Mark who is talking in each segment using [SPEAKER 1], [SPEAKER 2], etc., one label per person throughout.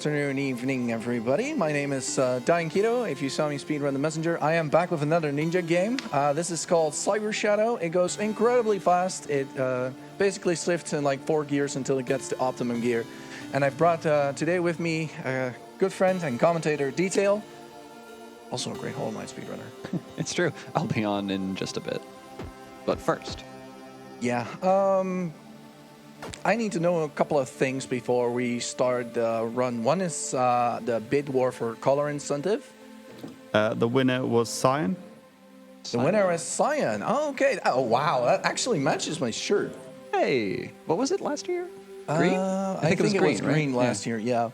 [SPEAKER 1] Afternoon, evening, everybody. My name is Dyanketo. If you saw me speedrun the messenger, I am back with another ninja game. This is called Cyber Shadow. It goes incredibly fast. It basically shifts in like 4 gears until it gets to optimum gear. And I've brought today with me a good friend and commentator, Detail. Also a great Hollow Knight speedrunner.
[SPEAKER 2] It's true. I'll be on in just a bit. But first.
[SPEAKER 1] Yeah. I need to know a couple of things before we start the run. One is the bid war for color incentive.
[SPEAKER 3] The winner was Cyan.
[SPEAKER 1] The winner is Cyan. Oh, okay. Oh, wow. That actually matches my shirt.
[SPEAKER 2] Hey, what was it last year? Green?
[SPEAKER 1] I think it was green last year, yeah.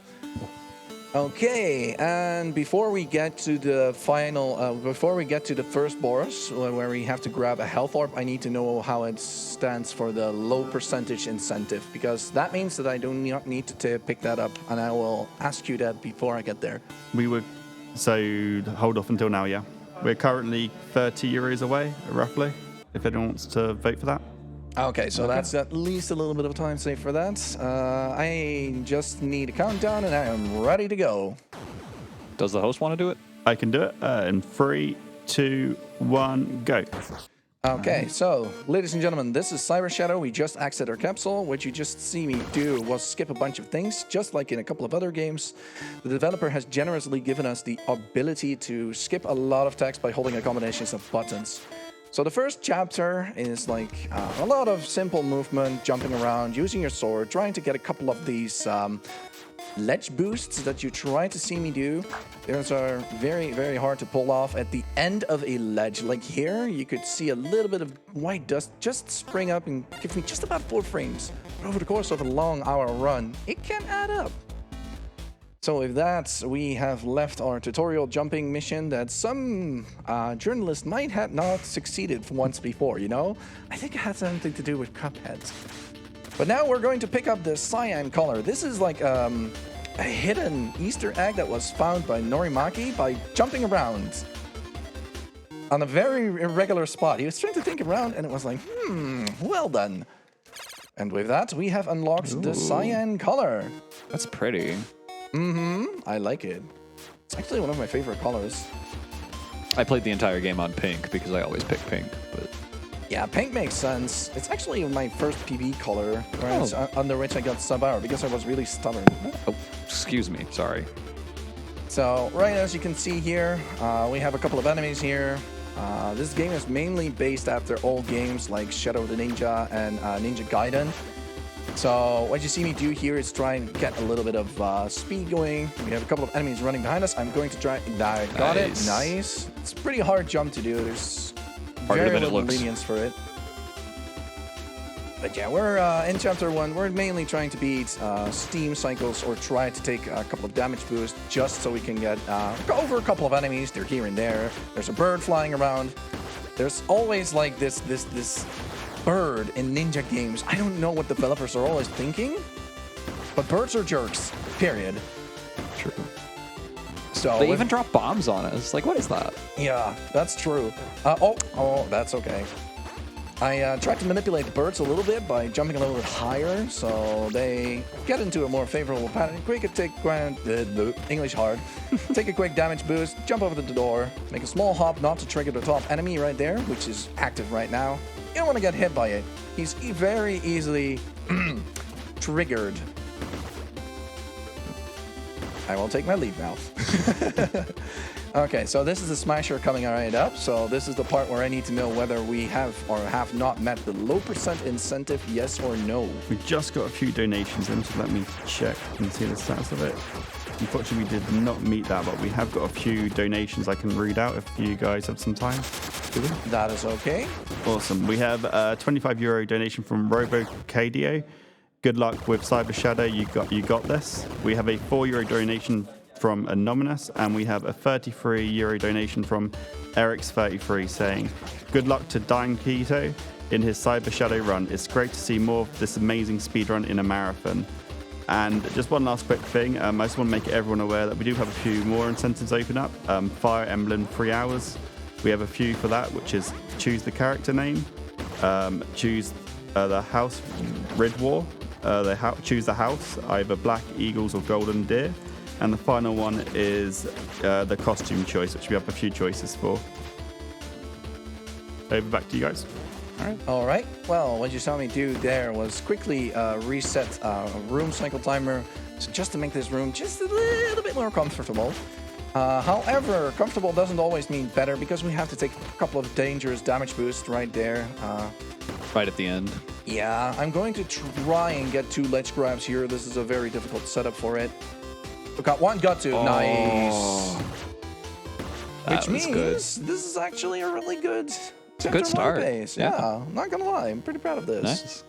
[SPEAKER 1] Okay, and before we get to the final, before we get to the first boss, where we have to grab a health orb, I need to know how it stands for the low percentage incentive, because that means that I do not need to pick that up, and I will ask you that before I get there.
[SPEAKER 3] So hold off until now, yeah. We're currently 30 euros away, roughly, if anyone wants to vote for that.
[SPEAKER 1] Okay, so that's at least a little bit of time saved for that. I just need a countdown, and I am ready to go.
[SPEAKER 2] Does the host want to do it?
[SPEAKER 3] I can do it in 3, 2, 1, go.
[SPEAKER 1] Okay, so, ladies and gentlemen, this is Cyber Shadow. We just exited our capsule. What you just see me do was skip a bunch of things, just like in a couple of other games. The developer has generously given us the ability to skip a lot of text by holding a combination of buttons. So the first chapter is like a lot of simple movement, jumping around, using your sword, trying to get a couple of these ledge boosts that you try to see me do. Those are very, very hard to pull off at the end of a ledge. Like here, you could see a little bit of white dust just spring up and give me just about 4 frames. But over the course of a long hour run, it can add up. So with that, we have left our tutorial jumping mission that some journalists might have not succeeded once before, you know? I think it had something to do with Cupheads. But now we're going to pick up the cyan color. This is like a hidden Easter egg that was found by Norimaki by jumping around on a very irregular spot. He was trying to think around and it was like, well done. And with that, we have unlocked the cyan color.
[SPEAKER 2] That's pretty.
[SPEAKER 1] I like it. It's actually one of my favorite colors.
[SPEAKER 2] I played the entire game on pink because I always pick pink, but
[SPEAKER 1] yeah, pink makes sense. It's actually my first PB color, under which I got sub-hour because I was really stubborn.
[SPEAKER 2] Oh, excuse me, sorry.
[SPEAKER 1] So, right as you can see here, we have a couple of enemies here. This game is mainly based after old games like Shadow of the Ninja and Ninja Gaiden. So what you see me do here is try and get a little bit of speed going. We have a couple of enemies running behind us. I'm going to try... Got it. Nice. It's a pretty hard jump to do. There's very little lenience for it. But yeah, we're in Chapter 1. We're mainly trying to beat Steam cycles or try to take a couple of damage boosts just so we can get over a couple of enemies. They're here and there. There's a bird flying around. There's always like this bird in ninja games. I don't know what developers are always thinking, but birds are jerks, period.
[SPEAKER 2] True.
[SPEAKER 1] So
[SPEAKER 2] they even drop bombs on us. Like, what is that?
[SPEAKER 1] Yeah, that's true. That's okay. I tried to manipulate the birds a little bit by jumping a little bit higher, so they get into a more favorable pattern. English hard. Take a quick damage boost, jump over the door, make a small hop not to trigger the top enemy right there, which is active right now. You don't want to get hit by it. He's very easily triggered. I will take my leave now. Okay, so this is the smasher coming right up. So this is the part where I need to know whether we have or have not met the low percent incentive, yes or no.
[SPEAKER 3] We just got a few donations in, so let me check and see the stats of it. Unfortunately, we did not meet that, but we have got a few donations I can read out if you guys have some time.
[SPEAKER 1] That is okay.
[SPEAKER 3] Awesome. We have a 25 euro donation from RoboCadio. Good luck with Cyber Shadow. You got this. We have a 4 euro donation from Anonymous, and we have a 33 euro donation from Eric's33 saying, good luck to Dyanketo in his Cyber Shadow run. It's great to see more of this amazing speedrun in a marathon. And just one last quick thing, I just want to make everyone aware that we do have a few more incentives open up. Fire Emblem 3 hours. We have a few for that, which is choose the character name, choose the house Rid War, choose the house, either Black Eagles or Golden Deer. And the final one is the costume choice, which we have a few choices for. Over back to you guys.
[SPEAKER 1] All right. Well, what you saw me do there was quickly reset room cycle timer, so just to make this room just a little bit more comfortable. However, comfortable doesn't always mean better, because we have to take a couple of dangerous damage boosts right there.
[SPEAKER 2] Right at the end.
[SPEAKER 1] Yeah, I'm going to try and get 2 ledge grabs here. This is a very difficult setup for it. We got 1, got 2. Nice. Which means this is actually a really good...
[SPEAKER 2] It's a good start.
[SPEAKER 1] Yeah, not gonna lie, I'm pretty proud of this.
[SPEAKER 2] Nice.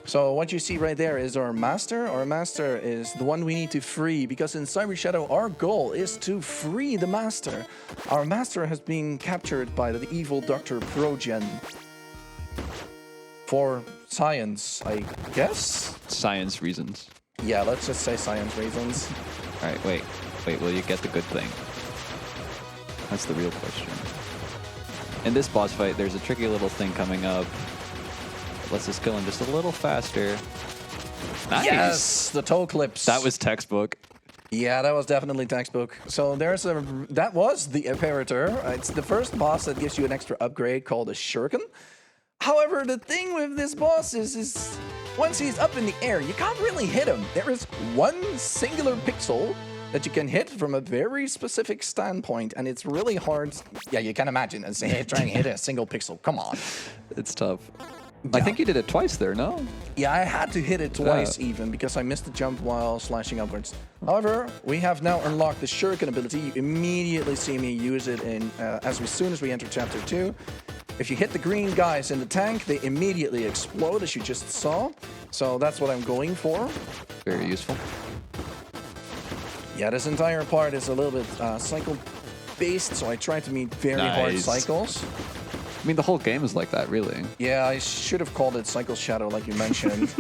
[SPEAKER 1] So what you see right there is our master. Our master is the one we need to free, because in Cyber Shadow, our goal is to free the master. Our master has been captured by the evil Dr. Progen. For science, I guess?
[SPEAKER 2] Science reasons.
[SPEAKER 1] Yeah, let's just say science reasons.
[SPEAKER 2] All right, wait, will you get the good thing? That's the real question. In this boss fight, there's a tricky little thing coming up. Lets us kill him just a little faster. Nice.
[SPEAKER 1] Yes, the toe clips.
[SPEAKER 2] That was textbook.
[SPEAKER 1] Yeah, that was definitely textbook. So that was the Imperator. It's the first boss that gives you an extra upgrade called a Shuriken. However, the thing with this boss is once he's up in the air, you can't really hit him. There is one singular pixel that you can hit from a very specific standpoint, and it's really hard. Yeah, you can imagine and say, trying to hit a single pixel. Come on.
[SPEAKER 2] It's tough.
[SPEAKER 1] Yeah.
[SPEAKER 2] I think you did it twice there, no?
[SPEAKER 1] Yeah, I had to hit it twice even, because I missed the jump while slashing upwards. However, we have now unlocked the Shuriken ability. You immediately see me use it in as soon as we enter Chapter 2. If you hit the green guys in the tank, they immediately explode, as you just saw. So that's what I'm going for.
[SPEAKER 2] Very useful.
[SPEAKER 1] Yeah, this entire part is a little bit cycle-based, so I try to meet very hard cycles.
[SPEAKER 2] I mean, the whole game is like that, really.
[SPEAKER 1] Yeah, I should have called it Cycle Shadow, like you mentioned.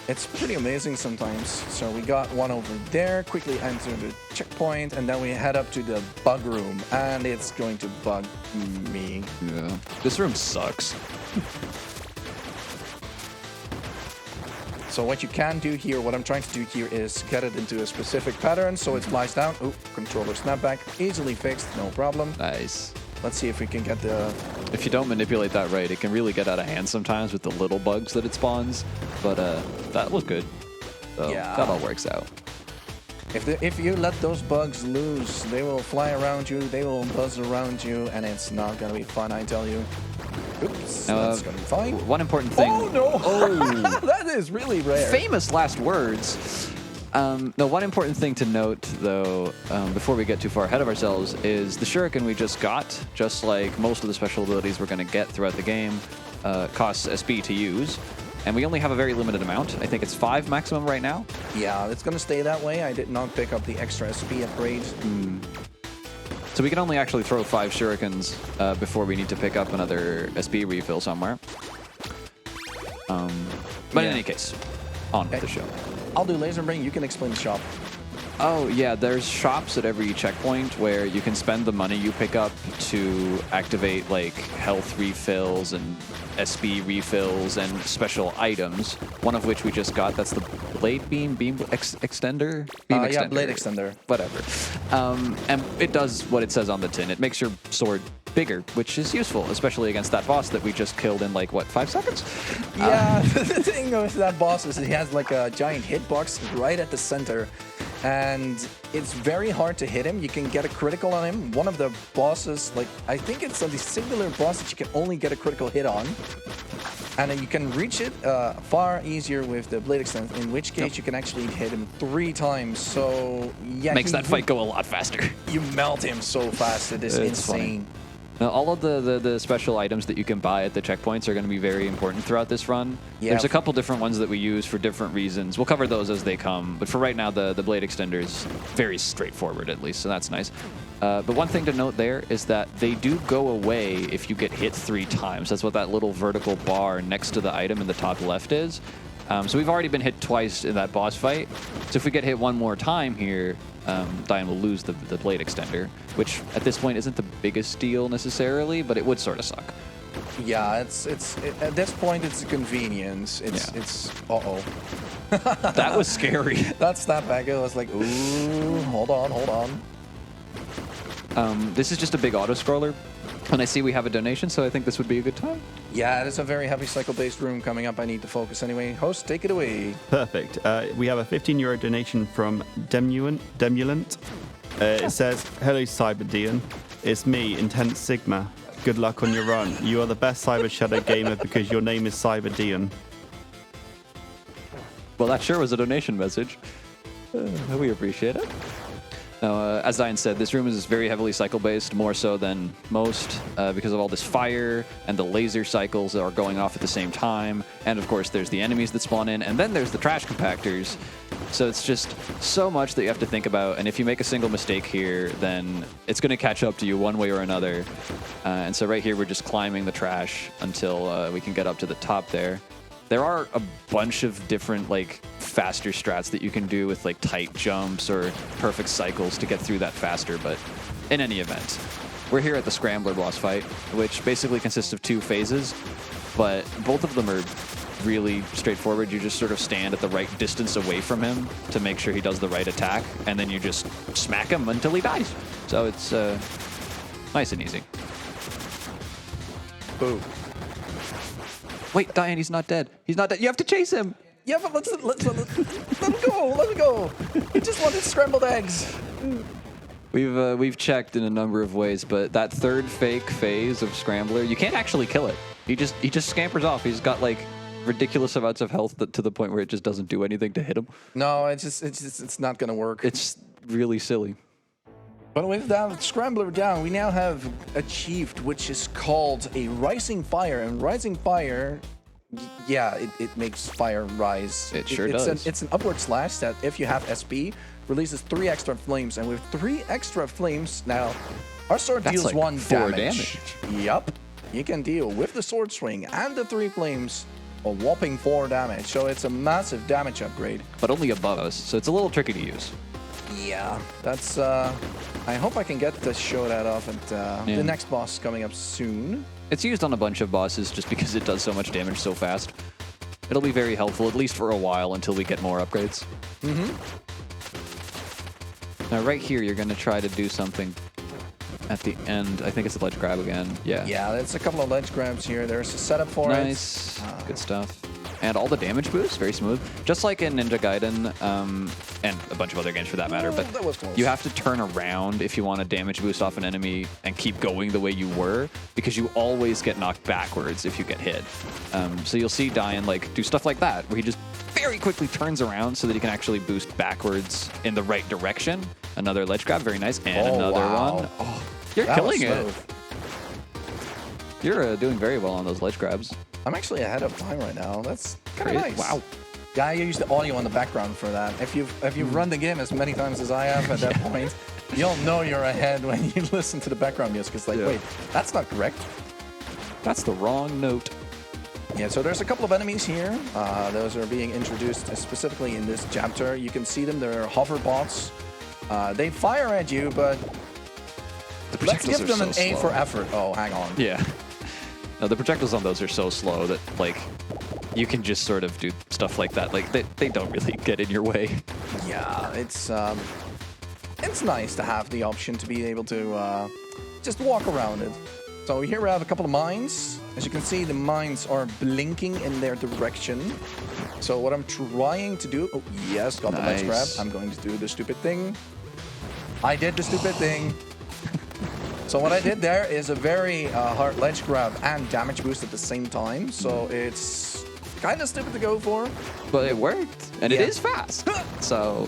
[SPEAKER 1] It's pretty amazing sometimes. So we got one over there, quickly enter the checkpoint, and then we head up to the bug room, and it's going to bug me.
[SPEAKER 2] Yeah. This room sucks.
[SPEAKER 1] So what you can do here, what I'm trying to do here is get it into a specific pattern, so it flies down. Oh, controller snapback, easily fixed, no problem.
[SPEAKER 2] Nice.
[SPEAKER 1] Let's see if we can get the...
[SPEAKER 2] If you don't manipulate that right, it can really get out of hand sometimes with the little bugs that it spawns. But that was good. So
[SPEAKER 1] yeah.
[SPEAKER 2] That all works out.
[SPEAKER 1] If you let those bugs loose, they will fly around you, they will buzz around you, and it's not going to be fun, I tell you. Oops, that's going to be fine.
[SPEAKER 2] One important thing.
[SPEAKER 1] Oh, no! Oh. That is really rare.
[SPEAKER 2] Famous last words. No, one important thing to note, though, before we get too far ahead of ourselves, is the Shuriken we just got, just like most of the special abilities we're going to get throughout the game, costs SP to use. And we only have a very limited amount. I think it's 5 maximum right now. Yeah,
[SPEAKER 1] it's going to stay that way. I did not pick up the extra SP upgrade.
[SPEAKER 2] So we can only actually throw 5 Shurikens before we need to pick up another SP refill somewhere. But in any case, on with the show.
[SPEAKER 1] I'll do laser bring. You can explain the shop.
[SPEAKER 2] Oh, yeah, there's shops at every checkpoint where you can spend the money you pick up to activate, like, health refills and SP refills and special items, one of which we just got. That's the Blade Beam Extender?
[SPEAKER 1] Yeah, Blade Extender.
[SPEAKER 2] Whatever. And it does what it says on the tin. It makes your sword bigger, which is useful, especially against that boss that we just killed in, like, what, 5 seconds?
[SPEAKER 1] Yeah, the thing with that boss is he has, like, a giant hitbox right at the center. And it's very hard to hit him. You can get a critical on him. One of the bosses, like, I think it's the singular boss that you can only get a critical hit on. And then you can reach it far easier with the Blade Extender, in which case you can actually hit him 3 times. So, yeah.
[SPEAKER 2] Makes that fight go a lot faster.
[SPEAKER 1] You melt him so fast. It is insane.
[SPEAKER 2] Funny. Now, all of the special items that you can buy at the checkpoints are going to be very important throughout this run. Yeah. There's a couple different ones that we use for different reasons. We'll cover those as they come. But for right now, the Blade Extender is very straightforward, at least, so that's nice. But one thing to note there is that they do go away if you get hit 3 times. That's what that little vertical bar next to the item in the top left is. So we've already been hit twice in that boss fight. So if we get hit one more time here, Diane will lose the Blade Extender, which at this point isn't the biggest deal necessarily, but it would sort of suck.
[SPEAKER 1] Yeah, at this point it's a convenience. It's uh-oh.
[SPEAKER 2] That was scary.
[SPEAKER 1] That snapback, it was like, ooh, hold on.
[SPEAKER 2] This is just a big auto-scroller. And I see we have a donation, so I think this would be a good time.
[SPEAKER 1] Yeah, it's a very heavy cycle-based room coming up. I need to focus anyway. Host, take it away.
[SPEAKER 3] Perfect. We have a €15 donation from Demulant. It says, "Hello, Cyberdian. It's me, Intense Sigma. Good luck on your run. You are the best Cyber Shadow gamer because your name is Cyberdian."
[SPEAKER 2] Well, that sure was a donation message. We appreciate it. Now, as Diane said, this room is very heavily cycle-based, more so than most, because of all this fire and the laser cycles that are going off at the same time. And, of course, there's the enemies that spawn in, and then there's the trash compactors. So it's just so much that you have to think about, and if you make a single mistake here, then it's going to catch up to you one way or another. And so right here, we're just climbing the trash until we can get up to the top there. There are a bunch of different, like, faster strats that you can do with, like, tight jumps or perfect cycles to get through that faster, but in any event, we're here at the Scrambler boss fight, which basically consists of 2 phases, but both of them are really straightforward. You just sort of stand at the right distance away from him to make sure he does the right attack, and then you just smack him until he dies. So it's nice and easy.
[SPEAKER 1] Boom.
[SPEAKER 2] Wait, Diane, he's not dead. He's not dead. You have to chase him.
[SPEAKER 1] Yeah, but let him go. Let him go. He just wanted scrambled eggs.
[SPEAKER 2] We've checked in a number of ways, but that third fake phase of Scrambler, you can't actually kill it. He just scampers off. He's got like ridiculous amounts of health to the point where it just doesn't do anything to hit him.
[SPEAKER 1] No, it's not gonna work.
[SPEAKER 2] It's really silly.
[SPEAKER 1] But with that Scrambler down, we now have achieved, which is called a Rising Fire. And Rising Fire, yeah, it makes fire rise.
[SPEAKER 2] It sure does.
[SPEAKER 1] It's an upward slash that, if you have SP, releases 3 extra flames. And with 3 extra flames, now, our sword deals
[SPEAKER 2] like
[SPEAKER 1] 1
[SPEAKER 2] 4
[SPEAKER 1] damage. Yup. You can deal with the sword swing and the 3 flames a whopping 4 damage. So it's a massive damage upgrade.
[SPEAKER 2] But only above us, so it's a little tricky to use.
[SPEAKER 1] Yeah, that's, I hope I can get the show that off at the next boss coming up soon.
[SPEAKER 2] It's used on a bunch of bosses just because it does so much damage so fast. It'll be very helpful, at least for a while, until we get more upgrades. Now, right here, you're going to try to do something at the end. I think it's a ledge grab again. Yeah.
[SPEAKER 1] Yeah, there's a couple of ledge grabs here. There's a setup for it.
[SPEAKER 2] Nice. Good stuff. And all the damage boosts, very smooth. Just like in Ninja Gaiden, and a bunch of other games for that matter, but
[SPEAKER 1] that was close.
[SPEAKER 2] You have to turn around if you want a damage boost off an enemy and keep going the way you were, because you always get knocked backwards if you get hit. So you'll see Diane like do stuff like that, where he just very quickly turns around so that he can actually boost backwards in the right direction. Another ledge grab, very nice. And another one. Oh, you're killing it. You're doing very well on those ledge grabs.
[SPEAKER 1] I'm actually ahead of time right now. That's kind of nice.
[SPEAKER 2] Wow.
[SPEAKER 1] Yeah, I use the audio in the background for that. If you've run the game as many times as I have at that point, you'll know you're ahead when you listen to the background music. It's like, wait, that's not correct.
[SPEAKER 2] That's the wrong note.
[SPEAKER 1] Yeah, so there's a couple of enemies here. Those are being introduced specifically in this chapter. You can see them. They're hover bots. They fire at you, but let's give them an A for effort. Oh, hang on.
[SPEAKER 2] Yeah. No, the projectiles on those are so slow that, like, you can just sort of do stuff like that. Like, they don't really get in your way.
[SPEAKER 1] Yeah, it's nice to have the option to be able to just walk around it. So here we have a couple of mines. As you can see, the mines are blinking in their direction. So what I'm trying to do... Oh, yes, got the ledge grab. I'm going to do the stupid thing. I did the stupid thing. So what I did there is a very hard ledge grab and damage boost at the same time. So it's kind of stupid to go for.
[SPEAKER 2] But it worked, and it is fast. So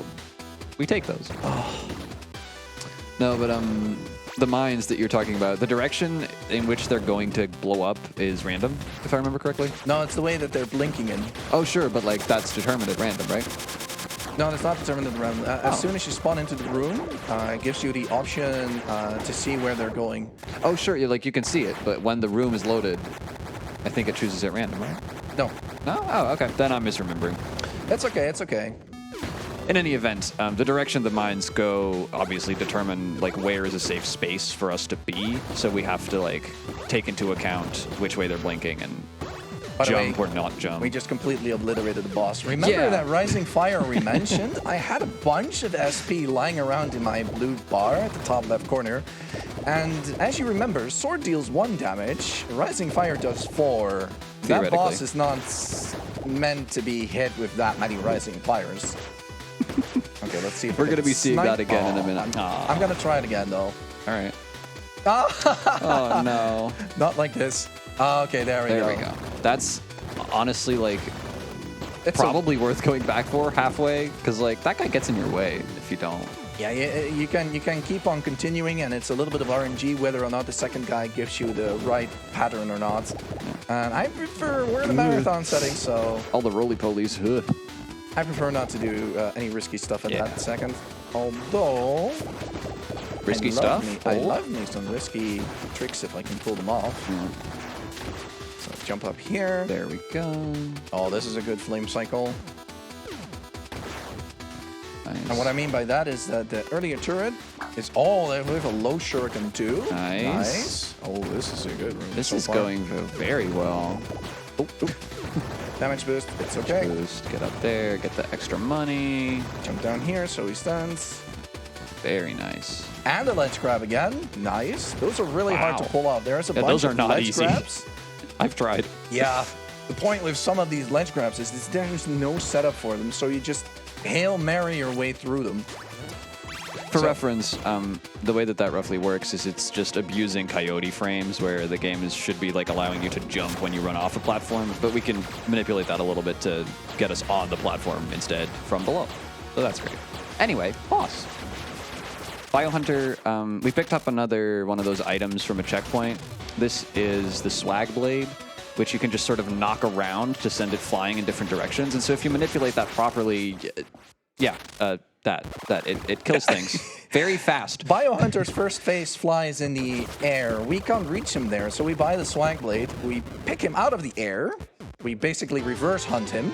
[SPEAKER 2] we take those. No, but the mines that you're talking about, the direction in which they're going to blow up is random, if I remember correctly.
[SPEAKER 1] No, it's the way that they're blinking in.
[SPEAKER 2] Oh, sure, but like that's determined at random, right?
[SPEAKER 1] No, it's not determined at random. As soon as you spawn into the room, it gives you the option to see where they're going.
[SPEAKER 2] Oh, sure, you can see it, but when the room is loaded, I think it chooses at random, right?
[SPEAKER 1] No.
[SPEAKER 2] No? Oh, okay. Then I'm misremembering.
[SPEAKER 1] It's okay, it's okay.
[SPEAKER 2] In any event, the direction the mines go obviously determine like where is a safe space for us to be. So we have to like take into account which way they're blinking and jump or not jump.
[SPEAKER 1] We just completely obliterated the boss. Remember that Rising Fire we mentioned? I had a bunch of SP lying around in my blue bar at the top left corner. And as you remember, Sword deals 1 damage, Rising Fire does 4. That boss is not meant to be hit with that many Rising Fires. Okay, let's see if
[SPEAKER 2] we're going to be seeing that again in a minute.
[SPEAKER 1] I'm going to try it again, though.
[SPEAKER 2] All right. Oh, no.
[SPEAKER 1] Not like this. Okay, there we go.
[SPEAKER 2] That's honestly like probably worth going back for halfway because like that guy gets in your way if you don't.
[SPEAKER 1] Yeah, you can keep on continuing, and it's a little bit of RNG whether or not the second guy gives you the right pattern or not. And I prefer, we're in a marathon setting, so...
[SPEAKER 2] All the roly-polies.
[SPEAKER 1] I prefer not to do any risky stuff in that second. Although...
[SPEAKER 2] Risky stuff?
[SPEAKER 1] I love me some risky tricks if I can pull them off. So jump up here.
[SPEAKER 2] There we go.
[SPEAKER 1] Oh, this is a good flame cycle.
[SPEAKER 2] Nice.
[SPEAKER 1] And what I mean by that is that the earlier turret is all with a low shuriken too.
[SPEAKER 2] Nice.
[SPEAKER 1] Oh, this is a good room.
[SPEAKER 2] This is going very well.
[SPEAKER 1] Oh. Damage boost. It's okay.
[SPEAKER 2] Boost. Get up there. Get the extra money.
[SPEAKER 1] Jump down here so he stands.
[SPEAKER 2] Very nice.
[SPEAKER 1] And a ledge grab again. Nice. Those are really hard to pull off. There's a bunch
[SPEAKER 2] those are
[SPEAKER 1] of
[SPEAKER 2] not
[SPEAKER 1] ledge
[SPEAKER 2] easy.
[SPEAKER 1] grabs.
[SPEAKER 2] I've tried.
[SPEAKER 1] Yeah. The point with some of these ledge grabs is there's no setup for them, so you just Hail Mary your way through them.
[SPEAKER 2] For reference, the way that roughly works is it's just abusing coyote frames where the game should be like allowing you to jump when you run off a platform, but we can manipulate that a little bit to get us on the platform instead from below. So that's great. Anyway, boss. Biohunter, we picked up another one of those items from a checkpoint. This is the Swag Blade, which you can just sort of knock around to send it flying in different directions. And so if you manipulate that properly, it kills things very fast.
[SPEAKER 1] Biohunter's first phase flies in the air. We can't reach him there, so we buy the Swag Blade. We pick him out of the air. We basically reverse hunt him.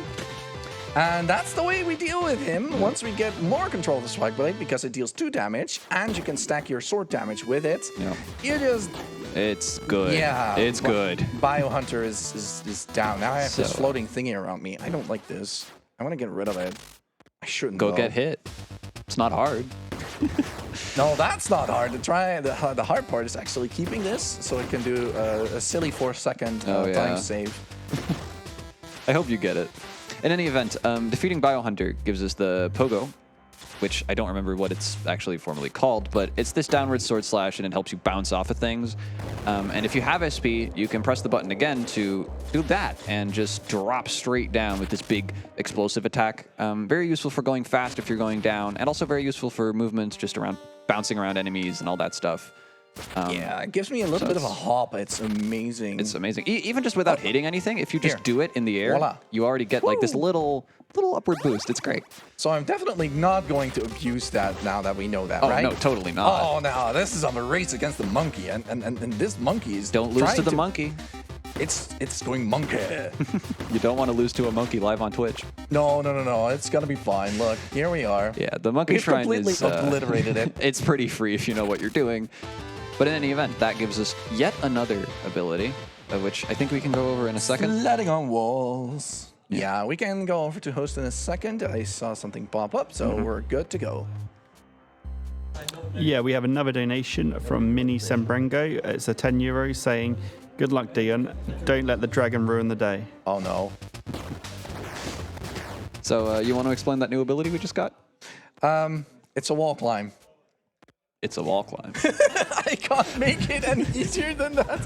[SPEAKER 1] And that's the way we deal with him once we get more control of the Swag Blade, because it deals 2 damage, and you can stack your sword damage with it.
[SPEAKER 2] Yeah.
[SPEAKER 1] You just...
[SPEAKER 2] It's good.
[SPEAKER 1] Yeah.
[SPEAKER 2] It's good.
[SPEAKER 1] Biohunter is down. Now I have this floating thingy around me. I don't like this. I want to get rid of it. I shouldn't.
[SPEAKER 2] Go get hit. It's not hard.
[SPEAKER 1] No, that's not hard. The hard part is actually keeping this so it can do a silly 4-second time save.
[SPEAKER 2] I hope you get it. In any event, defeating Biohunter gives us the Pogo, which I don't remember what it's actually formally called, but it's this downward sword slash, and it helps you bounce off of things. And if you have SP, you can press the button again to do that and just drop straight down with this big explosive attack. Very useful for going fast if you're going down, and also very useful for movements just around bouncing around enemies and all that stuff.
[SPEAKER 1] Yeah, it gives me a little bit of a hop. It's amazing.
[SPEAKER 2] It's amazing. Even just without hitting anything, if you just do it in the air, you already get like this little upward boost. It's great.
[SPEAKER 1] So I'm definitely not going to abuse that now that we know that, right?
[SPEAKER 2] Oh, no, totally not.
[SPEAKER 1] Oh, no, this is a race against the monkey, and this monkey is
[SPEAKER 2] Don't lose to the monkey.
[SPEAKER 1] It's going monkey.
[SPEAKER 2] You don't want to lose to a monkey live on Twitch.
[SPEAKER 1] No. It's going to be fine. Look, here we are.
[SPEAKER 2] Yeah, the monkey shrine
[SPEAKER 1] completely obliterated it.
[SPEAKER 2] It's pretty free if you know what you're doing. But in any event, that gives us yet another ability, which I think we can go over in a second.
[SPEAKER 1] Sledding on walls. Yeah, we can go over to host in a second. I saw something pop up, so we're good to go.
[SPEAKER 3] Yeah, we have another donation from Mini Sembrengo. It's a €10 saying, "Good luck, Dion. Don't let the dragon ruin the day."
[SPEAKER 1] Oh, no.
[SPEAKER 2] So you want to explain that new ability we just got?
[SPEAKER 1] It's a wall climb.
[SPEAKER 2] It's a wall climb.
[SPEAKER 1] I can't make it any easier than that.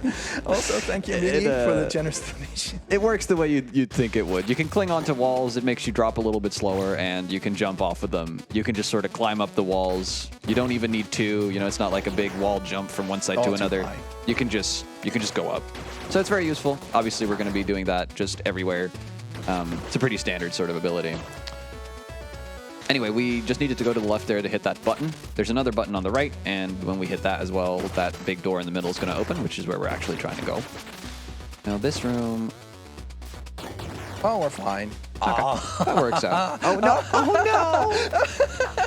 [SPEAKER 1] Also, thank you, Mini, for the generous donation.
[SPEAKER 2] It works the way you'd think it would. You can cling onto walls. It makes you drop a little bit slower, and you can jump off of them. You can just sort of climb up the walls. You don't even need 2. You know, it's not like a big wall jump from one side to another. You can just go up. So it's very useful. Obviously, we're going to be doing that just everywhere. It's a pretty standard sort of ability. Anyway, we just needed to go to the left there to hit that button. There's another button on the right, and when we hit that as well, that big door in the middle is going to open, which is where we're actually trying to go. Now this room...
[SPEAKER 1] Oh, we're fine.
[SPEAKER 2] That works out. Oh no! Oh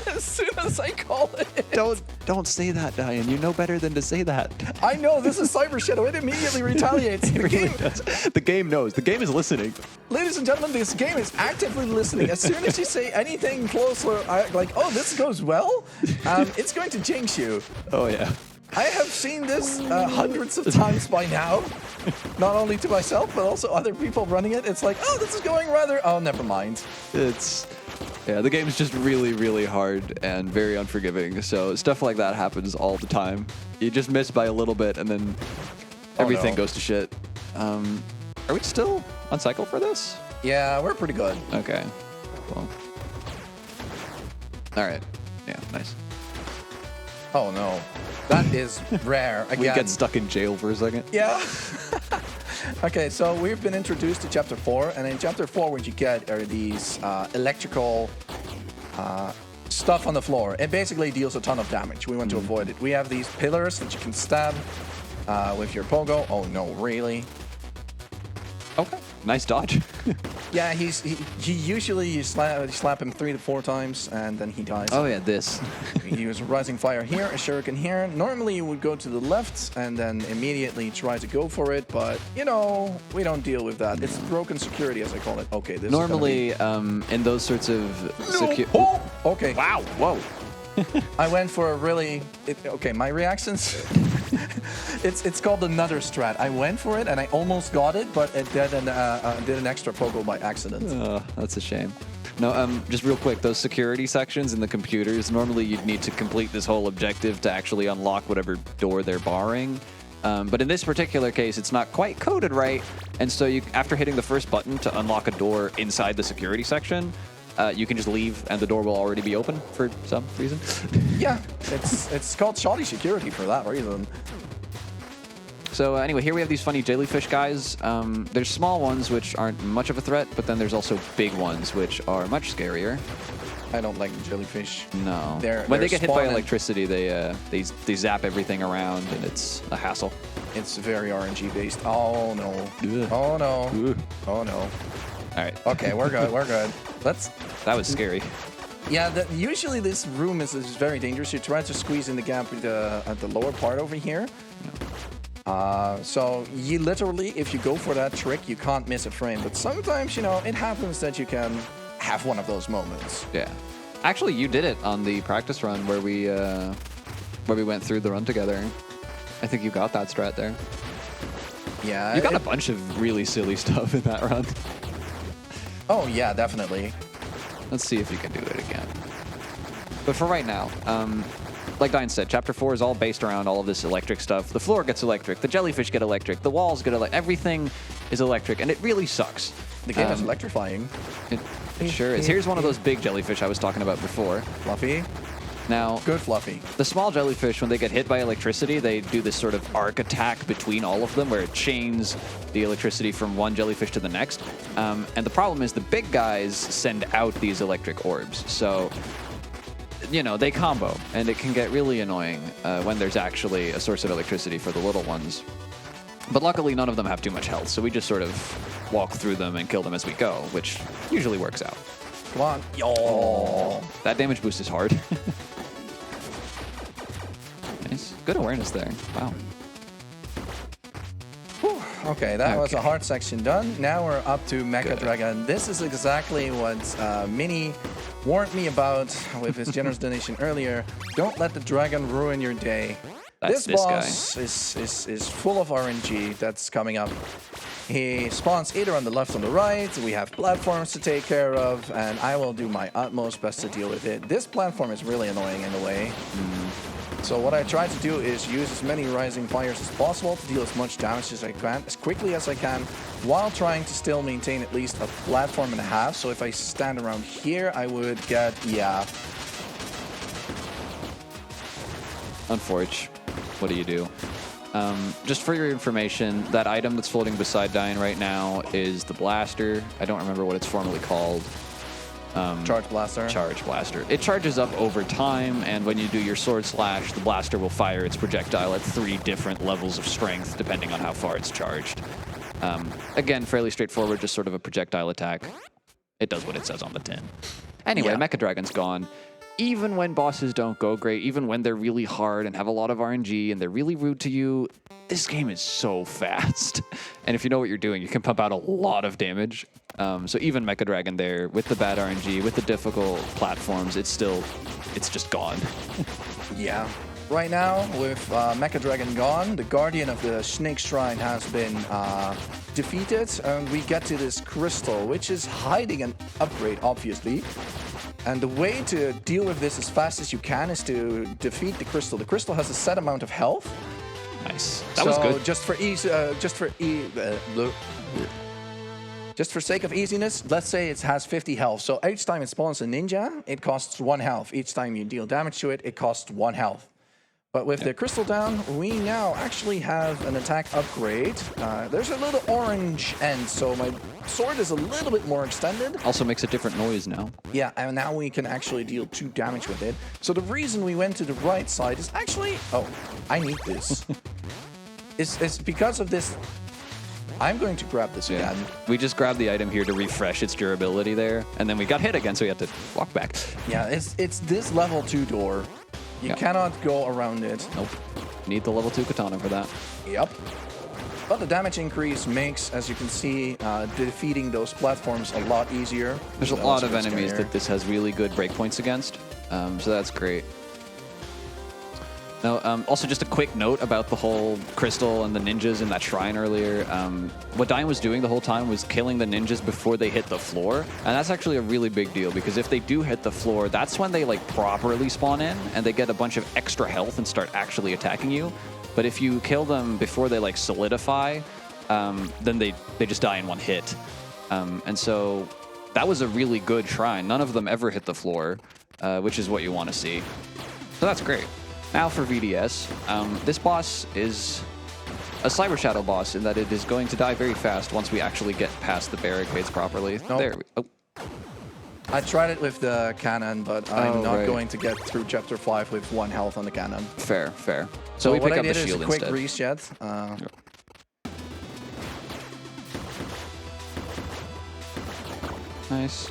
[SPEAKER 1] As soon as I call it.
[SPEAKER 2] no! Don't say that, Diane. You know better than to say that.
[SPEAKER 1] I know, this is Cyber Shadow. It immediately retaliates. The game,
[SPEAKER 2] The game knows. The game is listening.
[SPEAKER 1] ladies and gentlemen, this game is actively listening. As soon as you say anything close, like, oh, this goes well, it's going to jinx you.
[SPEAKER 2] Oh yeah.
[SPEAKER 1] I have seen this hundreds of times by now. Not only to myself, but also other people running it. It's like, oh, this is going rather... Oh, never mind.
[SPEAKER 2] Yeah, the game is just really, really hard and very unforgiving. So stuff like that happens all the time. You just miss by a little bit, and then everything goes to shit. Are we still on cycle for this?
[SPEAKER 1] Yeah, we're pretty good.
[SPEAKER 2] Okay. Well. All right. Yeah, nice.
[SPEAKER 1] Oh, no. That is rare. Again.
[SPEAKER 2] We get stuck in jail for a second.
[SPEAKER 1] Yeah. Okay, so we've been introduced to Chapter 4, and in Chapter 4 what you get are these electrical stuff on the floor. It basically deals a ton of damage. We want to avoid it. We have these pillars that you can stab with your pogo. Oh no, really?
[SPEAKER 2] Okay. Nice dodge.
[SPEAKER 1] Yeah, he usually you slap him 3 to 4 times, and then he dies.
[SPEAKER 2] Oh yeah, this.
[SPEAKER 1] He was a rising fire here, a shuriken here. Normally you would go to the left and then immediately try to go for it, but you know, we don't deal with that. It's broken security, as I call it. Okay, this
[SPEAKER 2] normally
[SPEAKER 1] is
[SPEAKER 2] in those sorts of
[SPEAKER 1] Oh, okay.
[SPEAKER 2] Wow, whoa.
[SPEAKER 1] I went for a really okay. My reactions. It's called the Nutter strat. I went for it and I almost got it, but it did an extra pogo by accident.
[SPEAKER 2] That's a shame. No, just real quick, those security sections in the computers, normally you'd need to complete this whole objective to actually unlock whatever door they're barring. But in this particular case, it's not quite coded right, and so you, after hitting the first button to unlock a door inside the security section, you can just leave and the door will already be open for some reason.
[SPEAKER 1] Yeah, it's called shoddy security for that reason.
[SPEAKER 2] So anyway, here we have these funny jellyfish guys. There's small ones, which aren't much of a threat, but then there's also big ones, which are much scarier.
[SPEAKER 1] I don't like jellyfish.
[SPEAKER 2] No. When they get hit by electricity, they zap everything around, and it's a hassle.
[SPEAKER 1] It's very RNG based. Oh no.
[SPEAKER 2] Ugh.
[SPEAKER 1] Oh no.
[SPEAKER 2] Ugh.
[SPEAKER 1] Oh no.
[SPEAKER 2] All right.
[SPEAKER 1] Okay, we're good. We're good.
[SPEAKER 2] That was scary.
[SPEAKER 1] Yeah, usually this room is very dangerous. You try to squeeze in the gap at the lower part over here. So you literally, if you go for that trick, you can't miss a frame. But sometimes, you know, it happens that you can have one of those moments.
[SPEAKER 2] Yeah. Actually, you did it on the practice run where we went through the run together. I think you got that strat there.
[SPEAKER 1] Yeah.
[SPEAKER 2] You got a bunch of really silly stuff in that run.
[SPEAKER 1] Oh, yeah, definitely.
[SPEAKER 2] Let's see if you can do it again. But for right now, like Diane said, Chapter 4 is all based around all of this electric stuff. The floor gets electric, the jellyfish get electric, the walls get electric, everything is electric, and it really sucks.
[SPEAKER 1] The game is electrifying.
[SPEAKER 2] It sure is. Here's one of those big jellyfish I was talking about before.
[SPEAKER 1] Fluffy.
[SPEAKER 2] Now,
[SPEAKER 1] good Fluffy.
[SPEAKER 2] The small jellyfish, when they get hit by electricity, they do this sort of arc attack between all of them where it chains the electricity from one jellyfish to the next. And the problem is the big guys send out these electric orbs. So, you know, they combo, and it can get really annoying when there's actually a source of electricity for the little ones. But luckily, none of them have too much health, so we just sort of walk through them and kill them as we go, which usually works out.
[SPEAKER 1] Come on. Yo.
[SPEAKER 2] Oh, that damage boost is hard. Nice. Good awareness there. Wow.
[SPEAKER 1] Whew. Okay, that was a hard section done. Now we're up to Mecha Dragon. This is exactly what Mini warned me about with his generous donation earlier. Don't let the dragon ruin your day.
[SPEAKER 2] This
[SPEAKER 1] boss is full of RNG that's coming up. He spawns either on the left or the right. We have platforms to take care of, and I will do my utmost best to deal with it. This platform is really annoying in a way. So what I try to do is use as many rising fires as possible to deal as much damage as I can, as quickly as I can, while trying to still maintain at least a platform and a half. So if I stand around here, I would get, yeah.
[SPEAKER 2] Unfortunate. What do you do? Just for your information, that item that's floating beside Diane right now is the blaster. I don't remember what it's formally called.
[SPEAKER 1] Charge blaster.
[SPEAKER 2] Charge blaster. It charges up over time, and when you do your sword slash, the blaster will fire its projectile at 3 different levels of strength, depending on how far it's charged. Again, fairly straightforward, just sort of a projectile attack. it does what it says on the tin. Anyway, Mecha Dragon's gone. Even when bosses don't go great, even when they're really hard and have a lot of RNG and they're really rude to you, this game is so fast. And if you know what you're doing, you can pump out a lot of damage. So even Mecha Dragon there, with the bad RNG, with the difficult platforms, it's just gone.
[SPEAKER 1] Yeah. Right now, with Mecha Dragon gone, the Guardian of the Snake Shrine has been defeated, and we get to this crystal, which is hiding an upgrade, obviously. And the way to deal with this as fast as you can is to defeat the crystal. The crystal has a set amount of health.
[SPEAKER 2] Nice. That was good.
[SPEAKER 1] Just for sake of easiness, let's say it has 50 health. So each time it spawns a ninja, it costs 1 health. Each time you deal damage to it, it costs 1 health. But with the crystal down, we now actually have an attack upgrade. There's a little orange end, so my sword is a little bit more extended.
[SPEAKER 2] Also makes a different noise now.
[SPEAKER 1] Yeah, and now we can actually deal 2 damage with it. So the reason we went to the right side is actually... Oh, I need this. It's because of this... I'm going to grab this again.
[SPEAKER 2] We just grabbed the item here to refresh its durability there, and then we got hit again, so we had to walk back.
[SPEAKER 1] Yeah, it's this level 2 door. You cannot go around it.
[SPEAKER 2] Nope. Need the level 2 katana for that.
[SPEAKER 1] Yep. But the damage increase makes, as you can see, defeating those platforms a lot easier.
[SPEAKER 2] There's a lot of enemies that this has really good breakpoints against, so that's great. Now, also just a quick note about the whole crystal and the ninjas in that shrine earlier. What Dyan was doing the whole time was killing the ninjas before they hit the floor, and that's actually a really big deal because if they do hit the floor, that's when they like properly spawn in and they get a bunch of extra health and start actually attacking you. But if you kill them before they like solidify, then they just die in 1 hit. And so that was a really good shrine. None of them ever hit the floor, which is what you want to see. So that's great. Now for VDS, this boss is a Cyber Shadow boss in that it is going to die very fast once we actually get past the barricades properly.
[SPEAKER 1] Nope.
[SPEAKER 2] There we go.
[SPEAKER 1] I tried it with the cannon, but I'm not going to get through Chapter 5 with 1 health on the cannon.
[SPEAKER 2] Fair, fair. So we pick up the shield
[SPEAKER 1] instead. Quick
[SPEAKER 2] instead.
[SPEAKER 1] reset.
[SPEAKER 2] Nice.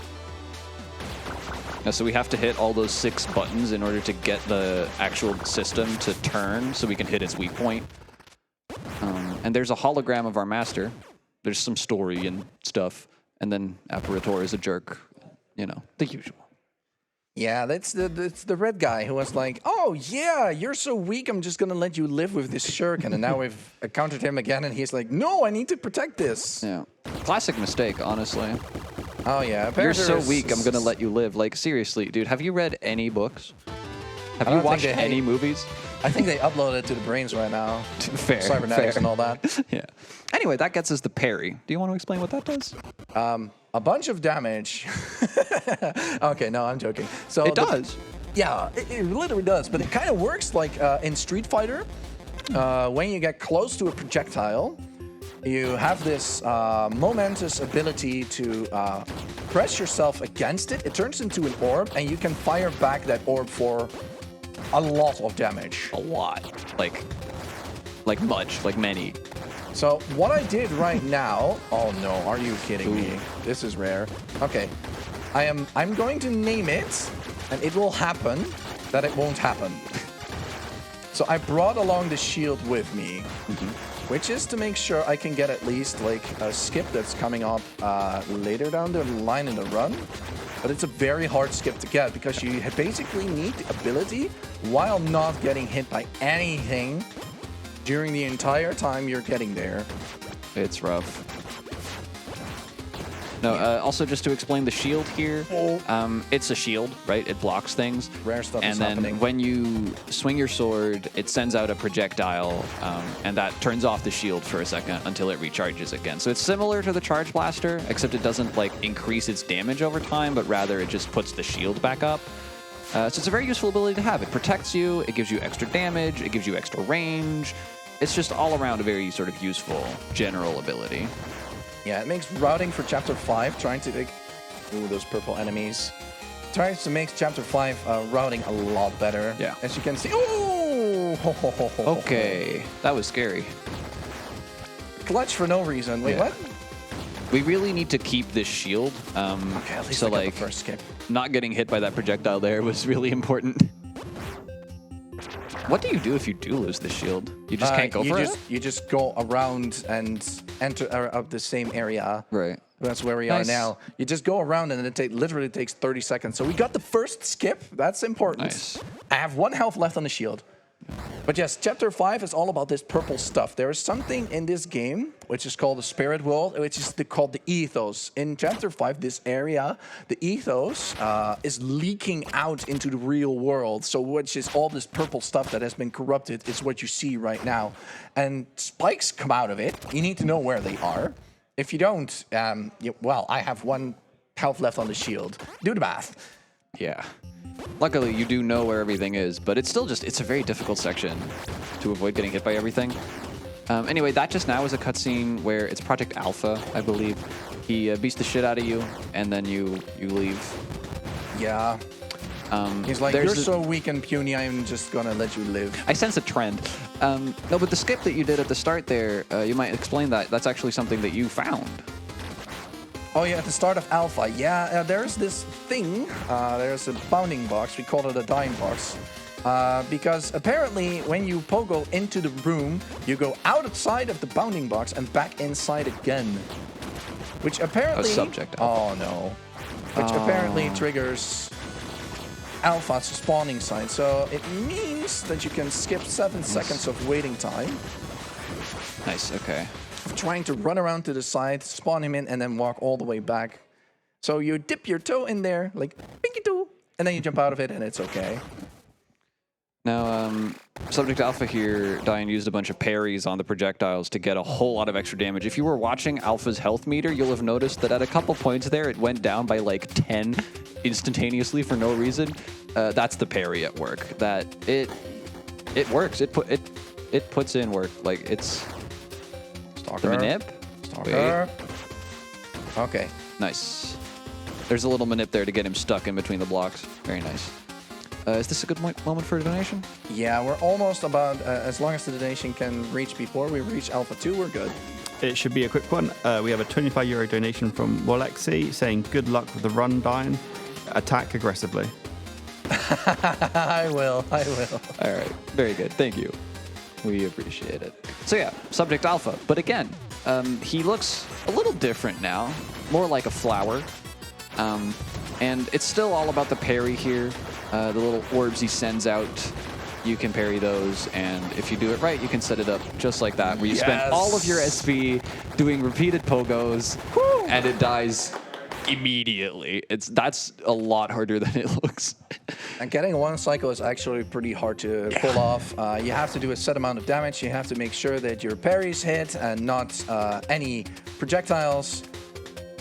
[SPEAKER 2] Yeah, so we have to hit all those 6 buttons in order to get the actual system to turn so we can hit its weak point. And there's a hologram of our master. There's some story and stuff. And then Apparator is a jerk. You know, the usual.
[SPEAKER 1] Yeah, that's the red guy who was like, oh yeah, you're so weak, I'm just gonna let you live with this shuriken. And now we've encountered him again and he's like, no, I need to protect this.
[SPEAKER 2] Yeah. Classic mistake, honestly.
[SPEAKER 1] Oh yeah.
[SPEAKER 2] You're so weak, I'm gonna let you live. Like, seriously, dude, have you read any books? Have you watched any movies?
[SPEAKER 1] I think they uploaded it to the brains right now.
[SPEAKER 2] Fair.
[SPEAKER 1] Cybernetics
[SPEAKER 2] fair.
[SPEAKER 1] and all that.
[SPEAKER 2] Yeah. Anyway, that gets us the parry. Do you want to explain what that does?
[SPEAKER 1] A bunch of damage. Okay, no, I'm joking. So
[SPEAKER 2] it does.
[SPEAKER 1] Yeah, it literally does. But it kind of works like in Street Fighter. When you get close to a projectile, you have this momentous ability to press yourself against it. It turns into an orb, and you can fire back that orb for a lot of damage.
[SPEAKER 2] A lot. Like much. Like many.
[SPEAKER 1] So what I did right now... Oh no, are you kidding me? This is rare. Okay. I'm going to name it, and it will happen that it won't happen. So I brought along the shield with me, which is to make sure I can get at least like a skip that's coming up later down the line in the run. But it's a very hard skip to get because you basically need the ability while not getting hit by anything during the entire time you're getting there.
[SPEAKER 2] It's rough. No, also just to explain the shield here, it's a shield, right? It blocks things.
[SPEAKER 1] Rare stuff
[SPEAKER 2] is happening. And then when you swing your sword, it sends out a projectile, and that turns off the shield for a second until it recharges again. So it's similar to the Charge Blaster, except it doesn't like increase its damage over time, but rather it just puts the shield back up. So it's a very useful ability to have. It protects you, it gives you extra damage, it gives you extra range. It's just all around a very sort of useful general ability.
[SPEAKER 1] Yeah, it makes routing for Chapter 5, trying to like... Ooh, those purple enemies. Tries to make Chapter 5 routing a lot better.
[SPEAKER 2] Yeah.
[SPEAKER 1] As you can see... Ooh!
[SPEAKER 2] Okay, that was scary.
[SPEAKER 1] Clutch for no reason. Wait, what?
[SPEAKER 2] We really need to keep this shield.
[SPEAKER 1] Okay, at least
[SPEAKER 2] so
[SPEAKER 1] I got
[SPEAKER 2] like
[SPEAKER 1] the first skip.
[SPEAKER 2] not getting hit by that projectile there.
[SPEAKER 1] Okay, at least
[SPEAKER 2] so
[SPEAKER 1] I got
[SPEAKER 2] like
[SPEAKER 1] the first skip.
[SPEAKER 2] not getting hit by that projectile there was really important. What do you do if you do lose the shield? You just can't go for it?
[SPEAKER 1] You just go around and enter of the same area.
[SPEAKER 2] Right.
[SPEAKER 1] That's where we are now. You just go around and it literally takes 30 seconds. So we got the first skip. That's important.
[SPEAKER 2] Nice.
[SPEAKER 1] I have 1 health left on the shield. But yes, Chapter 5 is all about this purple stuff. There is something in this game which is called the Spirit World, which is called the Ethos. In Chapter 5, this area, the Ethos, is leaking out into the real world. So which is all this purple stuff that has been corrupted is what you see right now. And spikes come out of it. You need to know where they are. If you don't, well, I have 1 health left on the shield. Do the math.
[SPEAKER 2] Yeah. Luckily, you do know where everything is, but it's still it's a very difficult section to avoid getting hit by everything. Anyway, that just now is a cutscene where it's Project Alpha, I believe. He beats the shit out of you, and then you leave.
[SPEAKER 1] Yeah. He's like, you're so weak and puny, I'm just gonna let you live.
[SPEAKER 2] I sense a trend. No, but the skip that you did at the start there, you might explain that. That's actually something that you found.
[SPEAKER 1] Oh yeah, at the start of Alpha, yeah, there's this thing, there's a bounding box, we call it a dying box, because apparently when you pogo into the room, you go outside of the bounding box and back inside again, which apparently...
[SPEAKER 2] A subject.
[SPEAKER 1] Oh no. Which apparently triggers Alpha's spawning site, so it means that you can skip 7 seconds of waiting time.
[SPEAKER 2] Nice, okay.
[SPEAKER 1] Trying to run around to the side, spawn him in, and then walk all the way back. So you dip your toe in there, like pinky toe, and then you jump out of it, and it's okay.
[SPEAKER 2] Now, Subject Alpha here, Dyan used a bunch of parries on the projectiles to get a whole lot of extra damage. If you were watching Alpha's health meter, you'll have noticed that at a couple points there, it went down by like 10 instantaneously for no reason. That's the parry at work. That it works. It puts in work. Like it's.
[SPEAKER 1] Stalker.
[SPEAKER 2] The manip?
[SPEAKER 1] Stalker. Okay.
[SPEAKER 2] Nice. There's a little manip there to get him stuck in between the blocks. Very nice. Is this a good moment for a donation?
[SPEAKER 1] Yeah, we're almost about, as long as the donation can reach before we reach Alpha 2, we're good.
[SPEAKER 3] It should be a quick one. We have a €25 donation from Wolexi saying, good luck with the run, Dyan. Attack aggressively.
[SPEAKER 1] I will.
[SPEAKER 2] All right. Very good. Thank you. We appreciate it. So yeah, Subject Alpha. But again, he looks a little different now. More like a flower. And it's still all about the parry here. The little orbs he sends out, you can parry those. And if you do it right, you can set it up just like that, where you spend all of your SP doing repeated pogos, and it dies immediately. That's a lot harder than it looks.
[SPEAKER 1] And getting 1 cycle is actually pretty hard to pull off. You have to do a set amount of damage. You have to make sure that your parries hit and not any projectiles.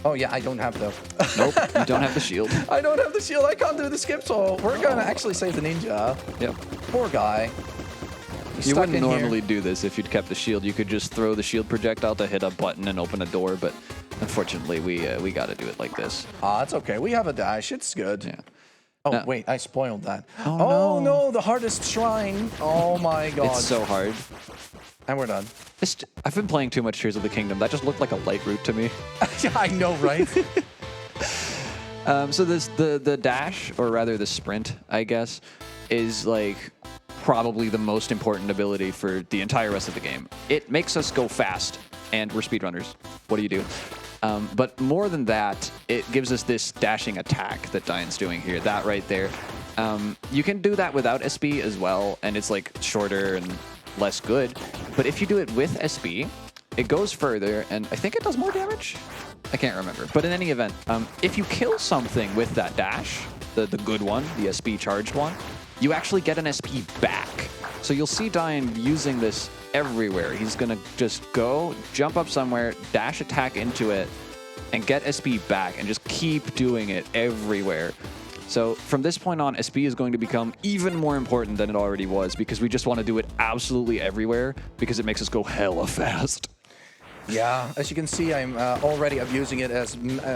[SPEAKER 1] Oh yeah, I don't have though.
[SPEAKER 2] Nope, you don't have the shield.
[SPEAKER 1] I don't have the shield. I can't do the skip, so we're gonna actually save the ninja.
[SPEAKER 2] Yep.
[SPEAKER 1] Poor guy.
[SPEAKER 2] You wouldn't normally do this if you'd kept the shield. You could just throw the shield projectile to hit a button and open a door, but unfortunately, we got to do it like this.
[SPEAKER 1] It's okay. We have a dash. It's good.
[SPEAKER 2] Yeah.
[SPEAKER 1] Oh, wait, I spoiled that.
[SPEAKER 2] Oh,
[SPEAKER 1] no, the hardest shrine. Oh my god.
[SPEAKER 2] It's so hard.
[SPEAKER 1] And we're done.
[SPEAKER 2] I've been playing too much Tears of the Kingdom. That just looked like a light route to me.
[SPEAKER 1] Yeah, I know, right?
[SPEAKER 2] So the dash, or rather the sprint, I guess, is like probably the most important ability for the entire rest of the game. It makes us go fast, and we're speedrunners. What do you do? But more than that, it gives us this dashing attack that Dyan's doing here. That right there. You can do that without SB as well, and it's like shorter and less good. But if you do it with SB, it goes further, and I think it does more damage? I can't remember. But in any event, if you kill something with that dash, the good one, the SB charged one, you actually get an SP back. So you'll see Dyan using this everywhere. He's going to just go, jump up somewhere, dash attack into it, and get SP back, and just keep doing it everywhere. So from this point on, SP is going to become even more important than it already was, because we just want to do it absolutely everywhere, because it makes us go hella fast.
[SPEAKER 1] Yeah, as you can see, I'm already abusing it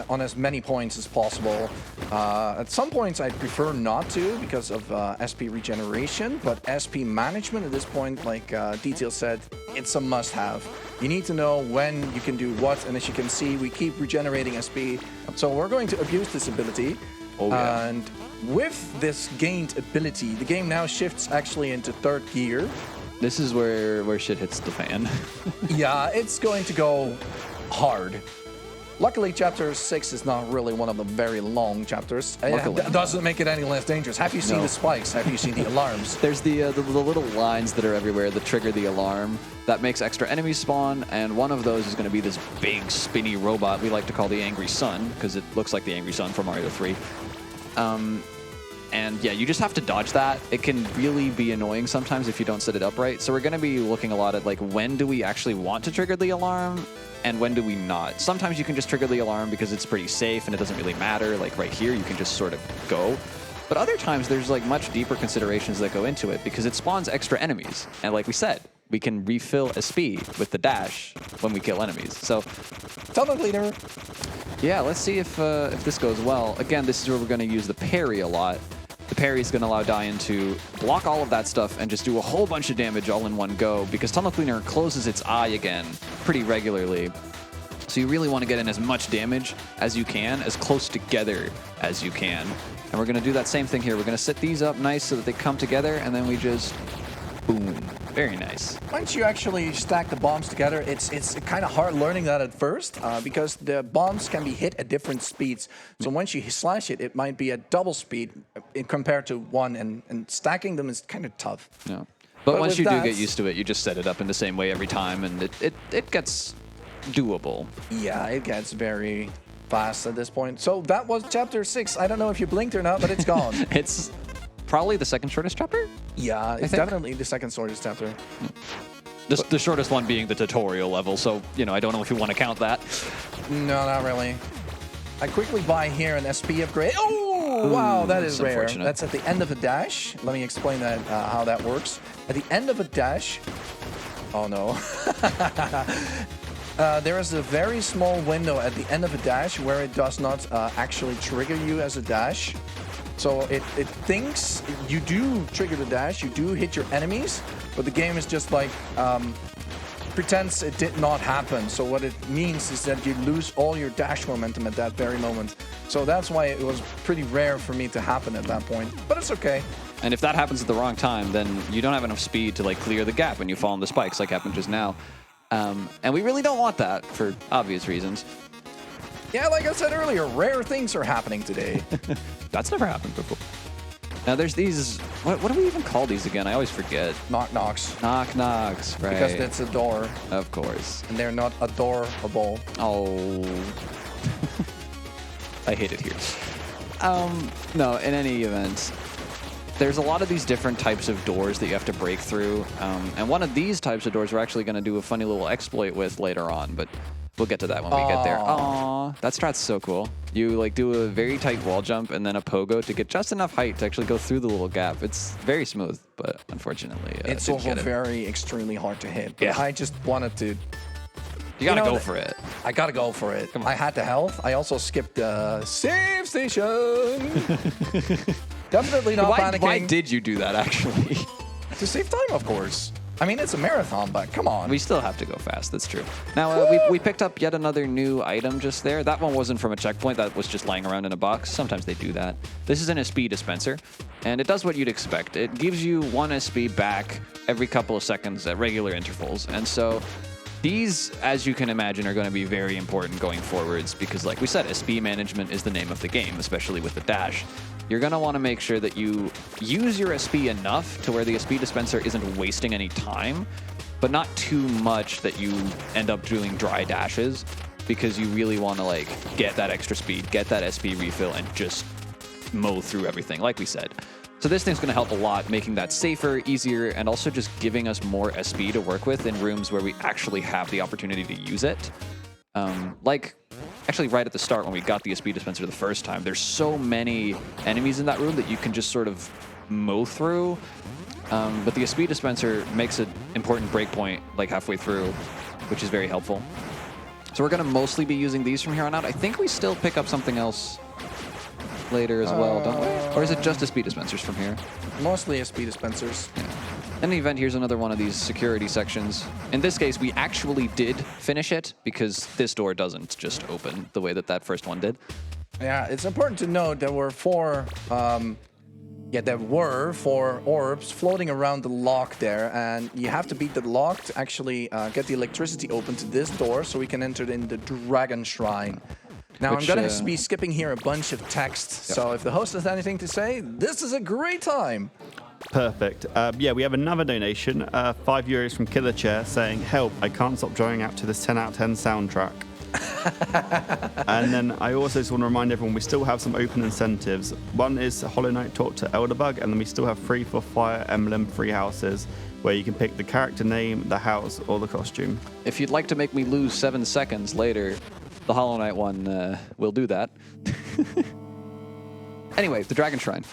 [SPEAKER 1] on as many points as possible. At some points, I'd prefer not to because of SP regeneration, but SP management at this point, like Detail said, it's a must-have. You need to know when you can do what, and as you can see, we keep regenerating SP. So we're going to abuse this ability.
[SPEAKER 2] Oh, yeah.
[SPEAKER 1] And with this gained ability, the game now shifts actually into third gear.
[SPEAKER 2] This is where shit hits the fan.
[SPEAKER 1] Yeah, it's going to go hard. Luckily, Chapter 6 is not really one of the very long chapters.
[SPEAKER 2] Luckily.
[SPEAKER 1] It doesn't make it any less dangerous. Have you seen the spikes? Have you seen the alarms?
[SPEAKER 2] There's the little lines that are everywhere that trigger the alarm. That makes extra enemies spawn, and one of those is going to be this big, spinny robot we like to call the Angry Sun, because it looks like the Angry Sun from Mario 3. And yeah, you just have to dodge that. It can really be annoying sometimes if you don't set it up right. So we're going to be looking a lot at like when do we actually want to trigger the alarm and when do we not. Sometimes you can just trigger the alarm because it's pretty safe and it doesn't really matter. Like right here, you can just sort of go. But other times there's like much deeper considerations that go into it because it spawns extra enemies. And like we said, we can refill SP with the dash when we kill enemies. So
[SPEAKER 1] Tunnel Cleaner.
[SPEAKER 2] yeah, let's see if this goes well. Again, this is where we're going to use the parry a lot. The parry is going to allow Dyan to block all of that stuff and just do a whole bunch of damage all in one go because Tunnel Cleaner closes its eye again pretty regularly. So you really want to get in as much damage as you can, as close together as you can. And we're going to do that same thing here. We're going to set these up nice so that they come together and then we just boom. Very nice.
[SPEAKER 1] Once you actually stack the bombs together, it's kind of hard learning that at first because the bombs can be hit at different speeds. So once you slash it, it might be at double speed compared to one, and stacking them is kind of tough.
[SPEAKER 2] Yeah. But once you
[SPEAKER 1] do
[SPEAKER 2] get used to it, you just set it up in the same way every time, and it gets doable.
[SPEAKER 1] Yeah, it gets very fast at this point. So that was Chapter 6. I don't know if you blinked or not, but it's gone.
[SPEAKER 2] It's probably the second shortest chapter?
[SPEAKER 1] Yeah, it's definitely the second shortest chapter.
[SPEAKER 2] The shortest one being the tutorial level, so, you know, I don't know if you want to count that.
[SPEAKER 1] No, not really. I quickly buy here an SP upgrade. Oh, wow, that is rare. That's at the end of a dash. Let me explain that how that works. At the end of a dash... Oh, no. There is a very small window at the end of a dash where it does not actually trigger you as a dash. So it thinks you do trigger the dash, you do hit your enemies, but the game is just like pretends it did not happen. So what it means is that you lose all your dash momentum at that very moment. So that's why it was pretty rare for me to happen at that point, but it's okay.
[SPEAKER 2] And if that happens at the wrong time, then you don't have enough speed to like clear the gap when you fall on the spikes like happened just now. And we really don't want that for obvious reasons.
[SPEAKER 1] Yeah, like I said earlier, rare things are happening today.
[SPEAKER 2] That's never happened before. Now there's these, what do we even call these again? I always forget.
[SPEAKER 1] Knock knocks.
[SPEAKER 2] Knock knocks, right.
[SPEAKER 1] Because it's a door.
[SPEAKER 2] Of course.
[SPEAKER 1] And they're not adorable.
[SPEAKER 2] Oh. I hate it here. No, in any event, there's a lot of these different types of doors that you have to break through. And one of these types of doors we're actually going to do a funny little exploit with later on, but we'll get to that when we get there. Aww, that strat's so cool. You like do a very tight wall jump and then a pogo to get just enough height to actually go through the little gap. It's very smooth, but unfortunately,
[SPEAKER 1] it's also very extremely hard to hit. But
[SPEAKER 2] yeah.
[SPEAKER 1] I just wanted to.
[SPEAKER 2] You gotta go for it.
[SPEAKER 1] I gotta go for it.
[SPEAKER 2] Come on.
[SPEAKER 1] I had the health. I also skipped the save station. Definitely not panicking.
[SPEAKER 2] Why did you do that actually?
[SPEAKER 1] To save time, of course. I mean, it's a marathon, but come on.
[SPEAKER 2] We still have to go fast. That's true. Now, we picked up yet another new item just there. That one wasn't from a checkpoint. That was just lying around in a box. Sometimes they do that. This is an SP dispenser, and it does what you'd expect. It gives you 1 SP back every couple of seconds at regular intervals. And so these, as you can imagine, are going to be very important going forwards because, like we said, SP management is the name of the game, especially with the dash. You're going to want to make sure that you use your SP enough to where the SP dispenser isn't wasting any time, but not too much that you end up doing dry dashes because you really want to like get that extra speed, get that SP refill, and just mow through everything, like we said. So this thing's going to help a lot, making that safer, easier, and also just giving us more SP to work with in rooms where we actually have the opportunity to use it. Like, actually right at the start when we got the SP dispenser the first time, there's so many enemies in that room that you can just sort of mow through. But the SP dispenser makes an important breakpoint like halfway through, which is very helpful. So we're going to mostly be using these from here on out. I think we still pick up something else later as well, don't we? Or is it just the speed dispensers from here?
[SPEAKER 1] Mostly as speed dispensers.
[SPEAKER 2] Yeah. In the event, here's another one of these security sections. In this case, we actually did finish it because this door doesn't just open the way that that first one did.
[SPEAKER 1] Yeah, it's important to note there were four orbs floating around the lock there, and you have to beat the lock to actually get the electricity open to this door so we can enter in the Dragon Shrine. Now, I'm going to be skipping here a bunch of text, so if the host has anything to say, this is a great time.
[SPEAKER 3] Perfect. Yeah, we have another donation, €5 from Killer Chair, saying, "Help, I can't stop drawing out to this 10 out of 10 soundtrack." And then I also just want to remind everyone we still have some open incentives. One is Hollow Knight Talk to Elderbug, and then we still have 3 for Fire Emblem Free Houses, where you can pick the character name, the house, or the costume.
[SPEAKER 2] If you'd like to make me lose 7 seconds later, the Hollow Knight one will do that. Anyway, the Dragon Shrine.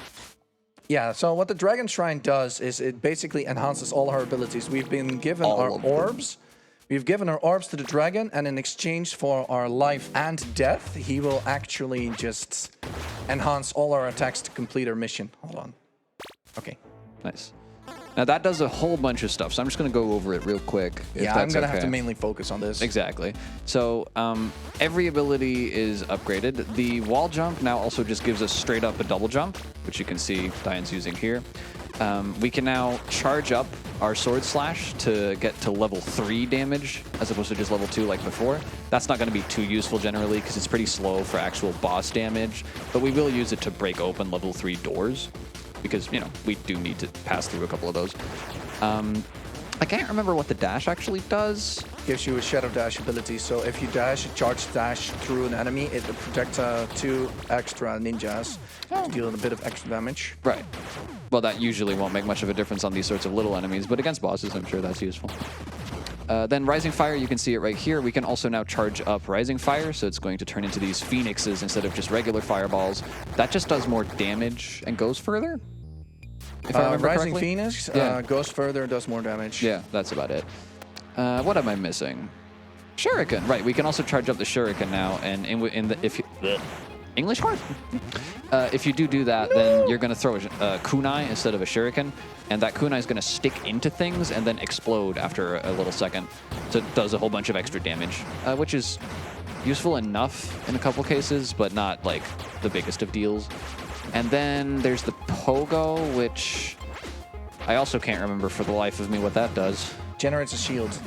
[SPEAKER 1] Yeah, so what the Dragon Shrine does is it basically enhances all our abilities. We've been given our orbs. We've given our orbs to the dragon, and in exchange for our life and death, he will actually just enhance all our attacks to complete our mission. Hold on. Okay.
[SPEAKER 2] Nice. Now that does a whole bunch of stuff, so I'm just going to go over it real quick.
[SPEAKER 1] Yeah, I'm going to have to mainly focus on this.
[SPEAKER 2] Exactly. So every ability is upgraded. The wall jump now also just gives us straight up a double jump, which you can see Diane's using here. We can now charge up our sword slash to get to level 3 damage as opposed to just level 2 like before. That's not going to be too useful generally because it's pretty slow for actual boss damage, but we will use it to break open level 3 doors because, you know, we do need to pass through a couple of those. I can't remember what the dash actually does.
[SPEAKER 1] Gives you a Shadow Dash ability, so if you dash, a charge dash through an enemy, it will protect 2 extra ninjas to deal a bit of extra damage.
[SPEAKER 2] Right. Well, that usually won't make much of a difference on these sorts of little enemies, but against bosses, I'm sure that's useful. Then Rising Fire, you can see it right here. We can also now charge up Rising Fire, so it's going to turn into these phoenixes instead of just regular fireballs. That just does more damage and goes further, if I remember
[SPEAKER 1] Rising
[SPEAKER 2] correctly.
[SPEAKER 1] Phoenix goes further, does more damage.
[SPEAKER 2] Yeah, that's about it. What am I missing? Shuriken. Right, we can also charge up the Shuriken now, and English hard. If you do that, then you're going to throw a kunai instead of a shuriken, and that kunai is going to stick into things and then explode after a little second. So it does a whole bunch of extra damage, which is useful enough in a couple cases, but not like the biggest of deals. And then there's the pogo, which I also can't remember for the life of me what that does.
[SPEAKER 1] Generates a shield.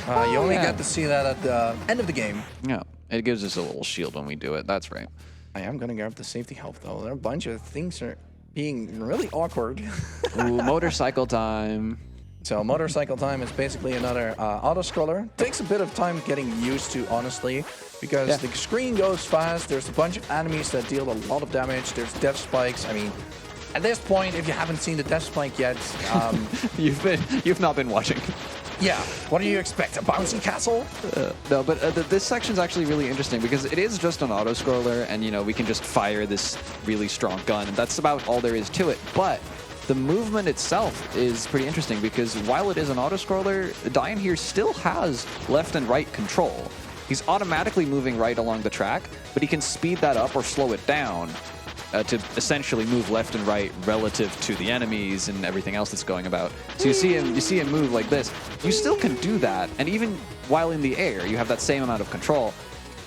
[SPEAKER 1] You only get to see that at the end of the game.
[SPEAKER 2] Yeah, it gives us a little shield when we do it. That's right.
[SPEAKER 1] I am going to grab the safety health, though. There are a bunch of things that are being really awkward.
[SPEAKER 2] Ooh, motorcycle time.
[SPEAKER 1] So motorcycle time is basically another auto-scroller. Takes a bit of time getting used to, honestly, because the screen goes fast. There's a bunch of enemies that deal a lot of damage. There's death spikes. I mean, at this point, if you haven't seen the death spike yet...
[SPEAKER 2] You've not been watching.
[SPEAKER 1] Yeah. What do you expect? A bouncy castle?
[SPEAKER 2] No, but this section's actually really interesting because it is just an auto-scroller, and, you know, we can just fire this really strong gun, and that's about all there is to it. But the movement itself is pretty interesting because while it is an auto-scroller, Diane here still has left and right control. He's automatically moving right along the track, but he can speed that up or slow it down to essentially move left and right relative to the enemies and everything else that's going about. So you see him move like this. You still can do that, and even while in the air, you have that same amount of control.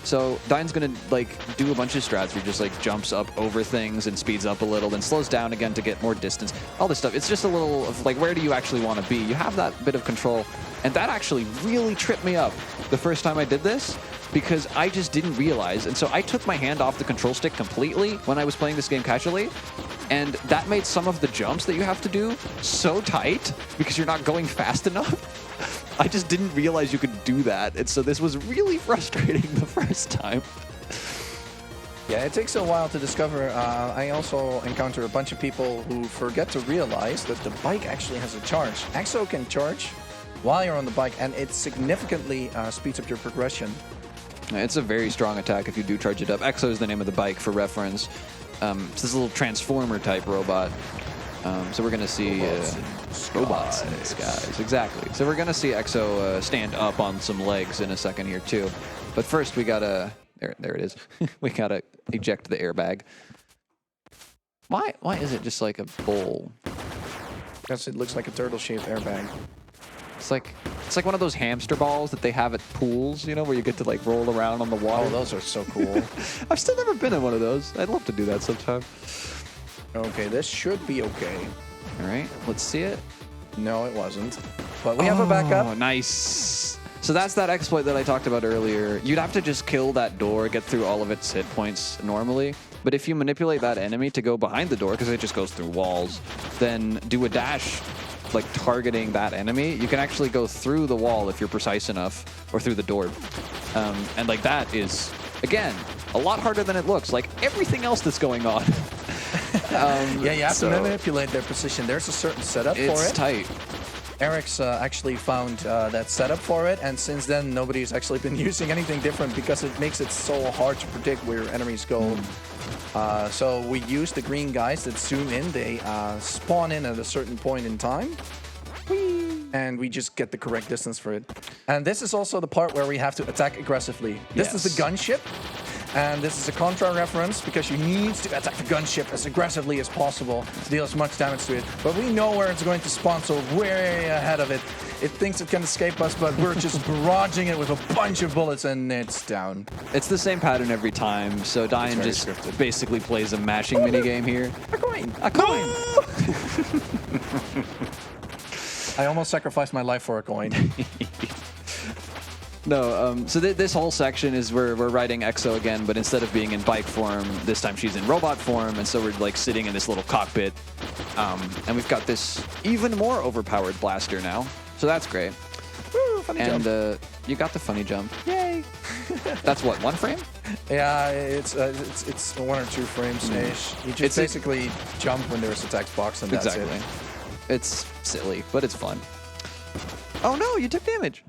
[SPEAKER 2] So Diane's gonna like do a bunch of strats where he just like jumps up over things and speeds up a little, then slows down again to get more distance. All this stuff. It's just a little of like, where do you actually want to be? You have that bit of control, and that actually really tripped me up the first time I did this, because I just didn't realize. And so I took my hand off the control stick completely when I was playing this game casually, and that made some of the jumps that you have to do so tight because you're not going fast enough. I just didn't realize you could do that, and so this was really frustrating the first time.
[SPEAKER 1] Yeah, it takes a while to discover. I also encounter a bunch of people who forget to realize that the bike actually has a charge. Exo can charge while you're on the bike, and it significantly speeds up your progression.
[SPEAKER 2] It's a very strong attack if you do charge it up. Exo is the name of the bike for reference. It's this little transformer-type robot. So we're going to see robots in the skies. Exactly. So we're going to see Exo stand up on some legs in a second here, too. But first, we gotta there it is. We gotta eject the airbag. Why is it just like a bowl?
[SPEAKER 1] Because it looks like a turtle-shaped airbag.
[SPEAKER 2] It's like one of those hamster balls that they have at pools, you know, where you get to like roll around on the water.
[SPEAKER 1] Oh, those are so cool.
[SPEAKER 2] I've still never been in one of those. I'd love to do that sometime.
[SPEAKER 1] Okay, this should be okay.
[SPEAKER 2] All right, let's see it.
[SPEAKER 1] No, it wasn't. But we have a backup.
[SPEAKER 2] Oh, nice. So that's that exploit that I talked about earlier. You'd have to just kill that door, get through all of its hit points normally. But if you manipulate that enemy to go behind the door, because it just goes through walls, then do a dash like targeting that enemy, you can actually go through the wall if you're precise enough, or through the door. And like that is, again, a lot harder than it looks, like everything else that's going on.
[SPEAKER 1] Yeah, you have to manipulate their position. There's a certain setup for it.
[SPEAKER 2] It's tight.
[SPEAKER 1] Eric's actually found that setup for it, and since then nobody's actually been using anything different because it makes it so hard to predict where enemies go. So we use the green guys that zoom in. They spawn in at a certain point in time. And we just get the correct distance for it. And this is also the part where we have to attack aggressively. This is the gunship. And this is a Contra reference because you need to attack the gunship as aggressively as possible to deal as much damage to it. But we know where it's going to spawn, so we're way ahead of it. It thinks it can escape us, but we're just barraging it with a bunch of bullets, and it's down.
[SPEAKER 2] It's the same pattern every time, so Dyan just basically plays a mashing minigame here.
[SPEAKER 1] A coin!
[SPEAKER 2] A coin!
[SPEAKER 1] I almost sacrificed my life for a coin.
[SPEAKER 2] No, so this whole section is where we're riding Exo again, but instead of being in bike form, this time she's in robot form, and so we're like sitting in this little cockpit. And we've got this even more overpowered blaster now, so that's great.
[SPEAKER 1] Woo, funny jump.
[SPEAKER 2] You got the funny jump. Yay! That's what, 1 frame?
[SPEAKER 1] Yeah, it's 1 or 2 frames ish. You just basically jump when there's a text box, and that's it.
[SPEAKER 2] It's silly, but it's fun. Oh no, you took damage.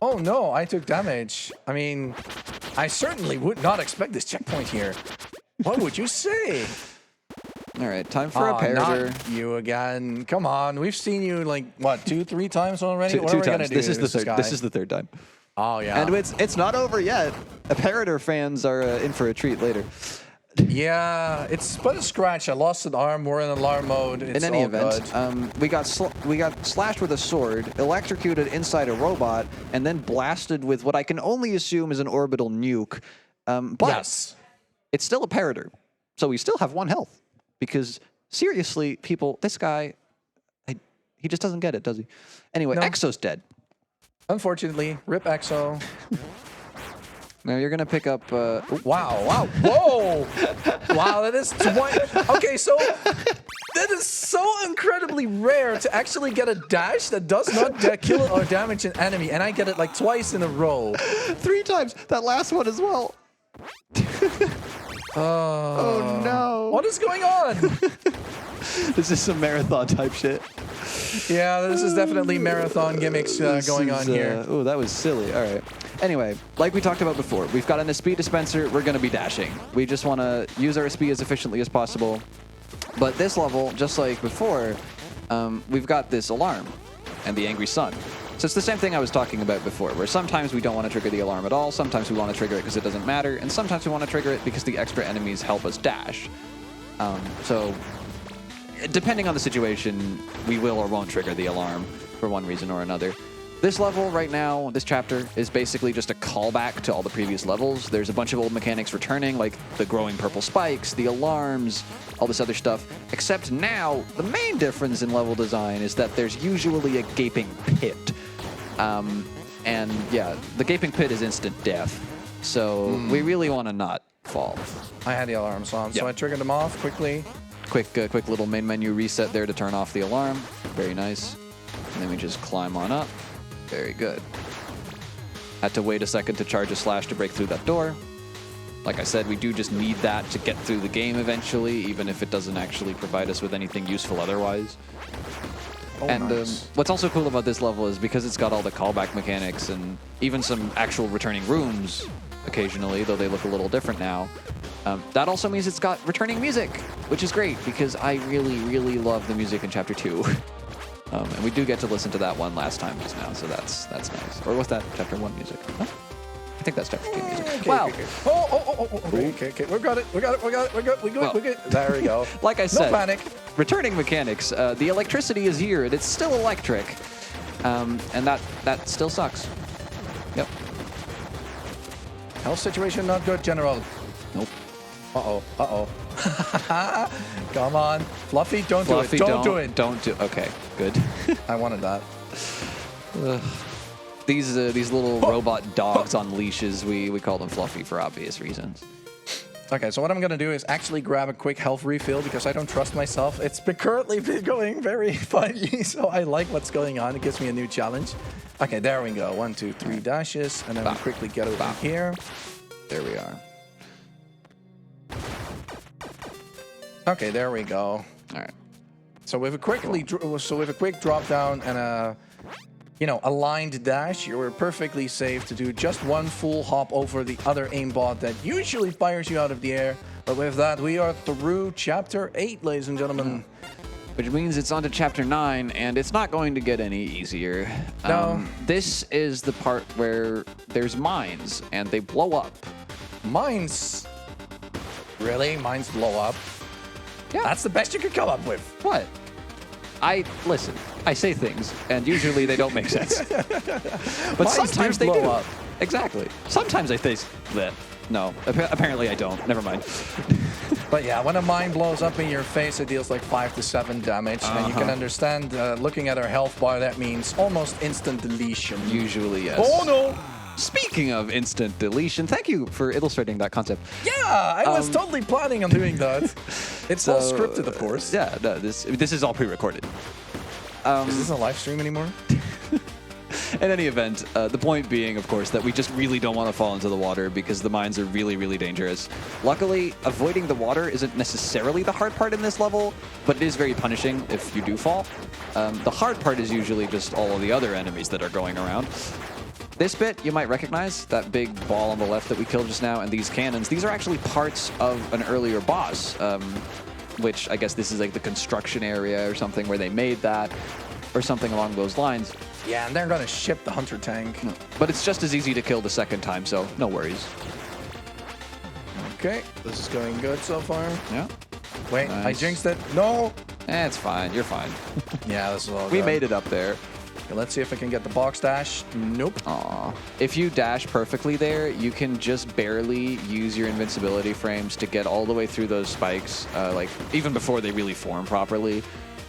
[SPEAKER 1] Oh no, I took damage. I mean, I certainly would not expect this checkpoint here. What would you say?
[SPEAKER 2] All right, time for a parrier.
[SPEAKER 1] Not you again. Come on, we've seen you like, what, 2-3 times already?
[SPEAKER 2] Two times. This is the third. This is the third time.
[SPEAKER 1] Oh yeah.
[SPEAKER 2] And it's not over yet. Parrier fans are in for a treat later.
[SPEAKER 1] Yeah, it's but a scratch. I lost an arm. We're in alarm mode. It's
[SPEAKER 2] in any
[SPEAKER 1] all
[SPEAKER 2] event, we got slashed with a sword, electrocuted inside a robot, and then blasted with what I can only assume is an orbital nuke. But
[SPEAKER 1] yes,
[SPEAKER 2] it's still a parrier, so we still have 1 health. Because seriously, people, this guy, he just doesn't get it, does he? Anyway, no. Exo's dead.
[SPEAKER 1] Unfortunately, rip Exo.
[SPEAKER 2] Now you're gonna pick up.
[SPEAKER 1] Wow! Whoa! Wow, that is 20. Okay, so that is so incredibly rare to actually get a dash that does not kill or damage an enemy, and I get it like twice in a row.
[SPEAKER 2] 3 times. That last one as well. Oh no!
[SPEAKER 1] What is going on?
[SPEAKER 2] This is some marathon type shit.
[SPEAKER 1] Yeah, this is definitely marathon gimmicks going on here.
[SPEAKER 2] Oh, that was silly. All right. Anyway, like we talked about before, we've got an SP dispenser. We're going to be dashing. We just want to use our SP as efficiently as possible. But this level, just like before, we've got this alarm and the angry sun. So it's the same thing I was talking about before, where sometimes we don't want to trigger the alarm at all, sometimes we want to trigger it because it doesn't matter, and sometimes we want to trigger it because the extra enemies help us dash. So depending on the situation, we will or won't trigger the alarm for one reason or another. This level right now, this chapter, is basically just a callback to all the previous levels. There's a bunch of old mechanics returning, like the growing purple spikes, the alarms, all this other stuff. Except now, the main difference in level design is that there's usually a gaping pit. And yeah, the gaping pit is instant death. So we really want to not fall.
[SPEAKER 1] I had the alarms on, so I triggered them off quickly.
[SPEAKER 2] Quick little main menu reset there to turn off the alarm. Very nice. And then we just climb on up. Very good. Had to wait a second to charge a slash to break through that door. Like I said, we do just need that to get through the game eventually, even if it doesn't actually provide us with anything useful otherwise. Oh, and nice. What's also cool about this level is because it's got all the callback mechanics and even some actual returning rooms occasionally, though they look a little different now. That also means it's got returning music, which is great because I really, really love the music in Chapter 2. And we do get to listen to that one last time just now, so that's nice. Or was that Chapter 1 music? Huh? I think that's definitely music.
[SPEAKER 1] Okay,
[SPEAKER 2] Wow.
[SPEAKER 1] okay. Okay. We got it. We good. There we go.
[SPEAKER 2] Like I said,
[SPEAKER 1] no panic.
[SPEAKER 2] Returning mechanics. The electricity is here, and it's still electric. And that still sucks. Yep.
[SPEAKER 1] Health situation not good, General.
[SPEAKER 2] Nope.
[SPEAKER 1] Uh-oh. Come on. Fluffy, don't do it. Don't do it.
[SPEAKER 2] Don't do it. Okay, good.
[SPEAKER 1] I wanted that.
[SPEAKER 2] These little robot dogs on leashes, we call them Fluffy for obvious reasons.
[SPEAKER 1] Okay, so what I'm going to do is actually grab a quick health refill because I don't trust myself. It's currently been going very funny, so I like what's going on. It gives me a new challenge. Okay, there we go. 1, 2, 3 dashes, and then we quickly get over here.
[SPEAKER 2] There we are.
[SPEAKER 1] Okay, there we go.
[SPEAKER 2] All right.
[SPEAKER 1] So with a quick drop down and a aligned dash, you're perfectly safe to do just one full hop over the other aimbot that usually fires you out of the air. But with that, we are through Chapter 8, ladies and gentlemen.
[SPEAKER 2] Which means it's on to Chapter 9, and it's not going to get any easier.
[SPEAKER 1] No.
[SPEAKER 2] This is the part where there's mines, and they blow up.
[SPEAKER 1] Mines? Really? Mines blow up?
[SPEAKER 2] Yeah.
[SPEAKER 1] That's the best you could come up with.
[SPEAKER 2] What? Listen, I say things, and usually they don't make sense. But
[SPEAKER 1] Mines
[SPEAKER 2] sometimes
[SPEAKER 1] do
[SPEAKER 2] they
[SPEAKER 1] blow
[SPEAKER 2] do.
[SPEAKER 1] up.
[SPEAKER 2] Exactly. Sometimes I think that. No, apparently I don't. Never mind.
[SPEAKER 1] But yeah, when a mine blows up in your face, it deals like 5 to 7 damage. And you can understand, looking at our health bar, that means almost instant deletion.
[SPEAKER 2] Usually, yes.
[SPEAKER 1] Oh no!
[SPEAKER 2] Speaking of instant deletion, thank you for illustrating that concept.
[SPEAKER 1] Yeah, I was totally planning on doing that. It's all scripted, of course.
[SPEAKER 2] Yeah, no, this is all pre-recorded.
[SPEAKER 1] Is this a live stream anymore?
[SPEAKER 2] In any event, the point being, of course, that we just really don't want to fall into the water because the mines are really, really dangerous. Luckily, avoiding the water isn't necessarily the hard part in this level, but it is very punishing if you do fall. The hard part is usually just all of the other enemies that are going around. This bit, you might recognize, that big ball on the left that we killed just now, and these cannons. These are actually parts of an earlier boss, which I guess this is like the construction area or something where they made that, or something along those lines.
[SPEAKER 1] Yeah, and they're going to ship the hunter tank.
[SPEAKER 2] But it's just as easy to kill the second time, so no worries.
[SPEAKER 1] Okay, this is going good so far.
[SPEAKER 2] Yeah.
[SPEAKER 1] Wait,
[SPEAKER 2] Nice.
[SPEAKER 1] I jinxed it. No!
[SPEAKER 2] It's fine. You're fine.
[SPEAKER 1] Yeah, this is all
[SPEAKER 2] We
[SPEAKER 1] good.
[SPEAKER 2] made it up there.
[SPEAKER 1] Okay, let's see if I can get the box dash. Nope.
[SPEAKER 2] Aw. If you dash perfectly there, you can just barely use your invincibility frames to get all the way through those spikes, like even before they really form properly,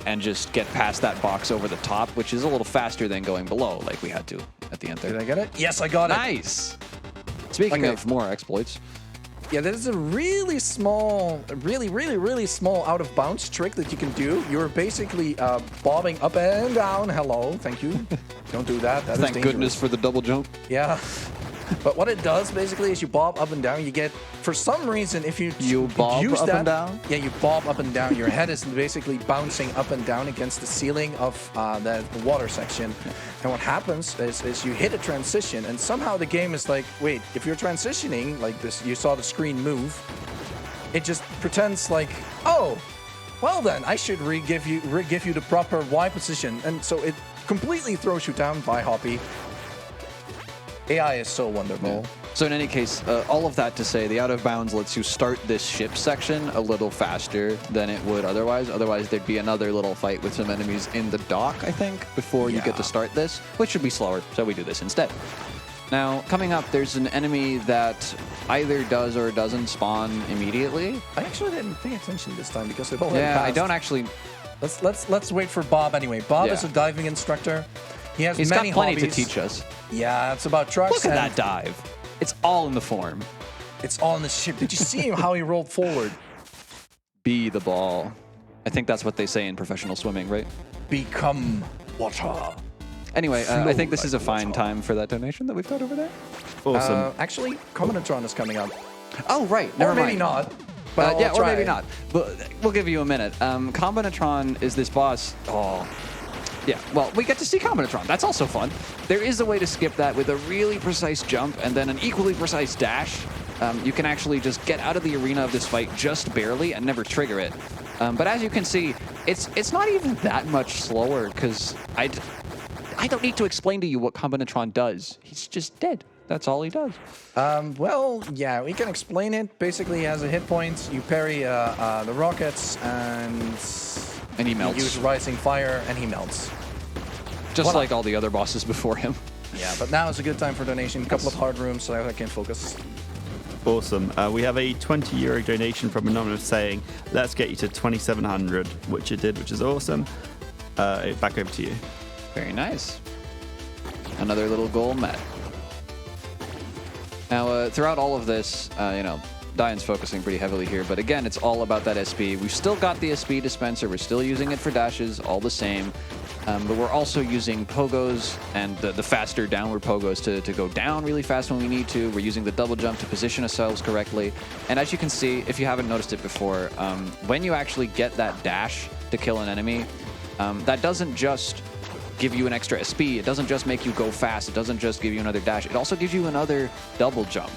[SPEAKER 2] and just get past that box over the top, which is a little faster than going below, like we had to at the end there.
[SPEAKER 1] Did I get it? Yes, I got it.
[SPEAKER 2] Nice! Speaking of more exploits.
[SPEAKER 1] Yeah, this is a really small, really small out of bounds trick that you can do. You're basically bobbing up and down. Hello, thank you. Don't do that. That is
[SPEAKER 2] Thank
[SPEAKER 1] dangerous.
[SPEAKER 2] goodness for the double jump.
[SPEAKER 1] Yeah. But what it does basically is you bob up and down. You get, for some reason, if you
[SPEAKER 2] bob
[SPEAKER 1] use
[SPEAKER 2] up
[SPEAKER 1] that,
[SPEAKER 2] and down?
[SPEAKER 1] Yeah, you bob up and down. Your head is basically bouncing up and down against the ceiling of the water section. Yeah. And what happens is you hit a transition, and somehow the game is like, wait, if you're transitioning like this, you saw the screen move. It just pretends like, oh, well then, I should give you the proper Y position, and so it completely throws you down by Hoppy. AI is so wonderful.
[SPEAKER 2] Yeah. So in any case, all of that to say, the out of bounds lets you start this ship section a little faster than it would otherwise. Otherwise, there'd be another little fight with some enemies in the dock, I think, before you get to start this, which should be slower, so we do this instead. Now, coming up, there's an enemy that either does or doesn't spawn immediately.
[SPEAKER 1] I actually didn't pay attention this time because it already passed.
[SPEAKER 2] I don't actually...
[SPEAKER 1] Let's wait for Bob anyway. Bob is a diving instructor. He's
[SPEAKER 2] got
[SPEAKER 1] many
[SPEAKER 2] plenty
[SPEAKER 1] hobbies.
[SPEAKER 2] to teach us.
[SPEAKER 1] Yeah, it's about trucks.
[SPEAKER 2] Look at that dive. It's all in the form.
[SPEAKER 1] It's all in the ship. Did you see how he rolled forward?
[SPEAKER 2] Be the ball. I think that's what they say in professional swimming, right?
[SPEAKER 1] Become water.
[SPEAKER 2] Anyway, I think this is a fine time for that donation that we've got over there.
[SPEAKER 3] Awesome.
[SPEAKER 1] Actually, Combinatron is coming up.
[SPEAKER 2] Oh, right. Never
[SPEAKER 1] or
[SPEAKER 2] mind.
[SPEAKER 1] maybe not. But
[SPEAKER 2] yeah,
[SPEAKER 1] I'll
[SPEAKER 2] or
[SPEAKER 1] try.
[SPEAKER 2] maybe not. But we'll give you a minute. Combinatron is this boss. Oh. Yeah, well, we get to see Combinatron. That's also fun. There is a way to skip that with a really precise jump and then an equally precise dash. You can actually just get out of the arena of this fight just barely and never trigger it. But as you can see, it's not even that much slower because I don't need to explain to you what Combinatron does. He's just dead. That's all he does.
[SPEAKER 1] Well, yeah, we can explain it. Basically, he has a hit point. You parry the rockets, and
[SPEAKER 2] he melts.
[SPEAKER 1] You use Rising Fire, and he melts.
[SPEAKER 2] Just like all the other bosses before him.
[SPEAKER 1] Yeah, but now is a good time for donation. A couple of hard rooms so I can focus.
[SPEAKER 3] Awesome. We have a €20 donation from Anonymous saying, let's get you to 2,700, which it did, which is awesome. Back over to you.
[SPEAKER 2] Very nice. Another little goal met. Now, throughout all of this, Dyan's focusing pretty heavily here, but again, it's all about that SP. We've still got the SP dispenser. We're still using it for dashes, all the same. But we're also using pogos and the faster downward pogos to go down really fast when we need to. We're using the double jump to position ourselves correctly. And as you can see, if you haven't noticed it before, when you actually get that dash to kill an enemy, that doesn't just give you an extra SP. It doesn't just make you go fast. It doesn't just give you another dash. It also gives you another double jump.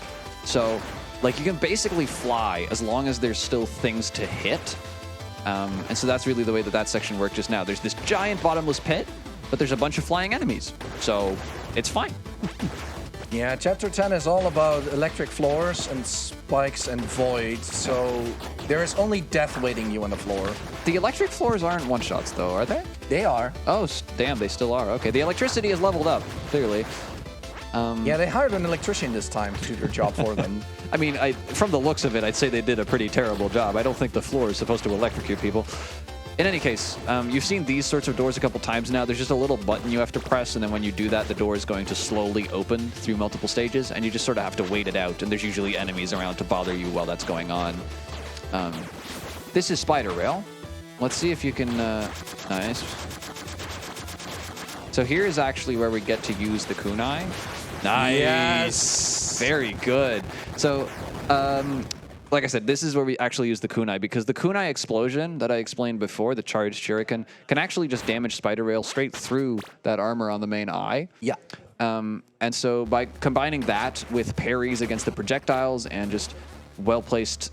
[SPEAKER 2] So, like, you can basically fly as long as there's still things to hit. And so that's really the way that section worked just now. There's this giant bottomless pit, but there's a bunch of flying enemies. So it's fine.
[SPEAKER 1] Yeah, Chapter 10 is all about electric floors and spikes and voids. So there is only death waiting you on the floor.
[SPEAKER 2] The electric floors aren't one-shots, though, are they?
[SPEAKER 1] They are.
[SPEAKER 2] Oh, damn, they still are. Okay, the electricity is leveled up, clearly.
[SPEAKER 1] Yeah, they hired an electrician this time to do their job for them.
[SPEAKER 2] I mean, from the looks of it, I'd say they did a pretty terrible job. I don't think the floor is supposed to electrocute people. In any case, you've seen these sorts of doors a couple times now. There's just a little button you have to press, and then when you do that, the door is going to slowly open through multiple stages, and you just sort of have to wait it out, and there's usually enemies around to bother you while that's going on. This is Spider Rail. Let's see if you can... nice. So here is actually where we get to use the kunai. Nice.
[SPEAKER 1] Yes.
[SPEAKER 2] Very good. So, like I said, this is where we actually use the kunai, because the kunai explosion that I explained before, the charged shuriken, can actually just damage Spider Rail straight through that armor on the main eye.
[SPEAKER 1] Yeah.
[SPEAKER 2] And so by combining that with parries against the projectiles and just well-placed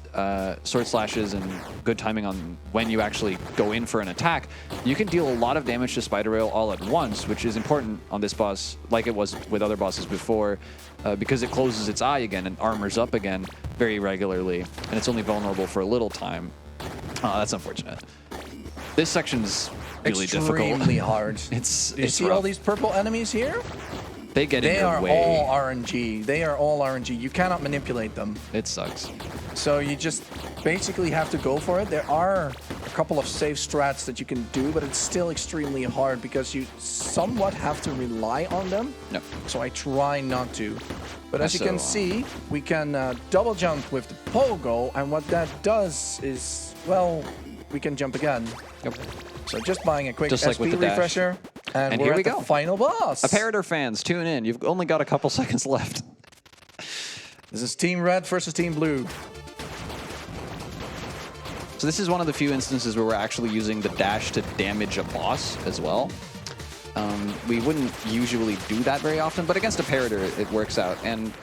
[SPEAKER 2] sword slashes and good timing on when you actually go in for an attack, you can deal a lot of damage to Spider Rail all at once, which is important on this boss, like it was with other bosses before, because it closes its eye again and armors up again very regularly, and it's only vulnerable for a little time. That's unfortunate. This section's really difficult.
[SPEAKER 1] Extremely hard. You see
[SPEAKER 2] rough.
[SPEAKER 1] all these purple enemies here?
[SPEAKER 2] They get in your way.
[SPEAKER 1] They are all RNG. They are all RNG. You cannot manipulate them.
[SPEAKER 2] It sucks.
[SPEAKER 1] So you just basically have to go for it. There are a couple of safe strats that you can do, but it's still extremely hard because you somewhat have to rely on them.
[SPEAKER 2] No.
[SPEAKER 1] So I try not to. But as you can see, we can double jump with the pogo, and what that does is, well, we can jump again.
[SPEAKER 2] Yep.
[SPEAKER 1] So just buying a quick
[SPEAKER 2] Just
[SPEAKER 1] SP
[SPEAKER 2] like with the dash.
[SPEAKER 1] refresher, and we're
[SPEAKER 2] here we
[SPEAKER 1] at the
[SPEAKER 2] go.
[SPEAKER 1] final boss.
[SPEAKER 2] Apparator fans, tune in. You've only got a couple seconds left.
[SPEAKER 1] This is Team Red versus Team Blue.
[SPEAKER 2] So this is one of the few instances where we're actually using the dash to damage a boss as well. We wouldn't usually do that very often, but against Apparator, it works out. And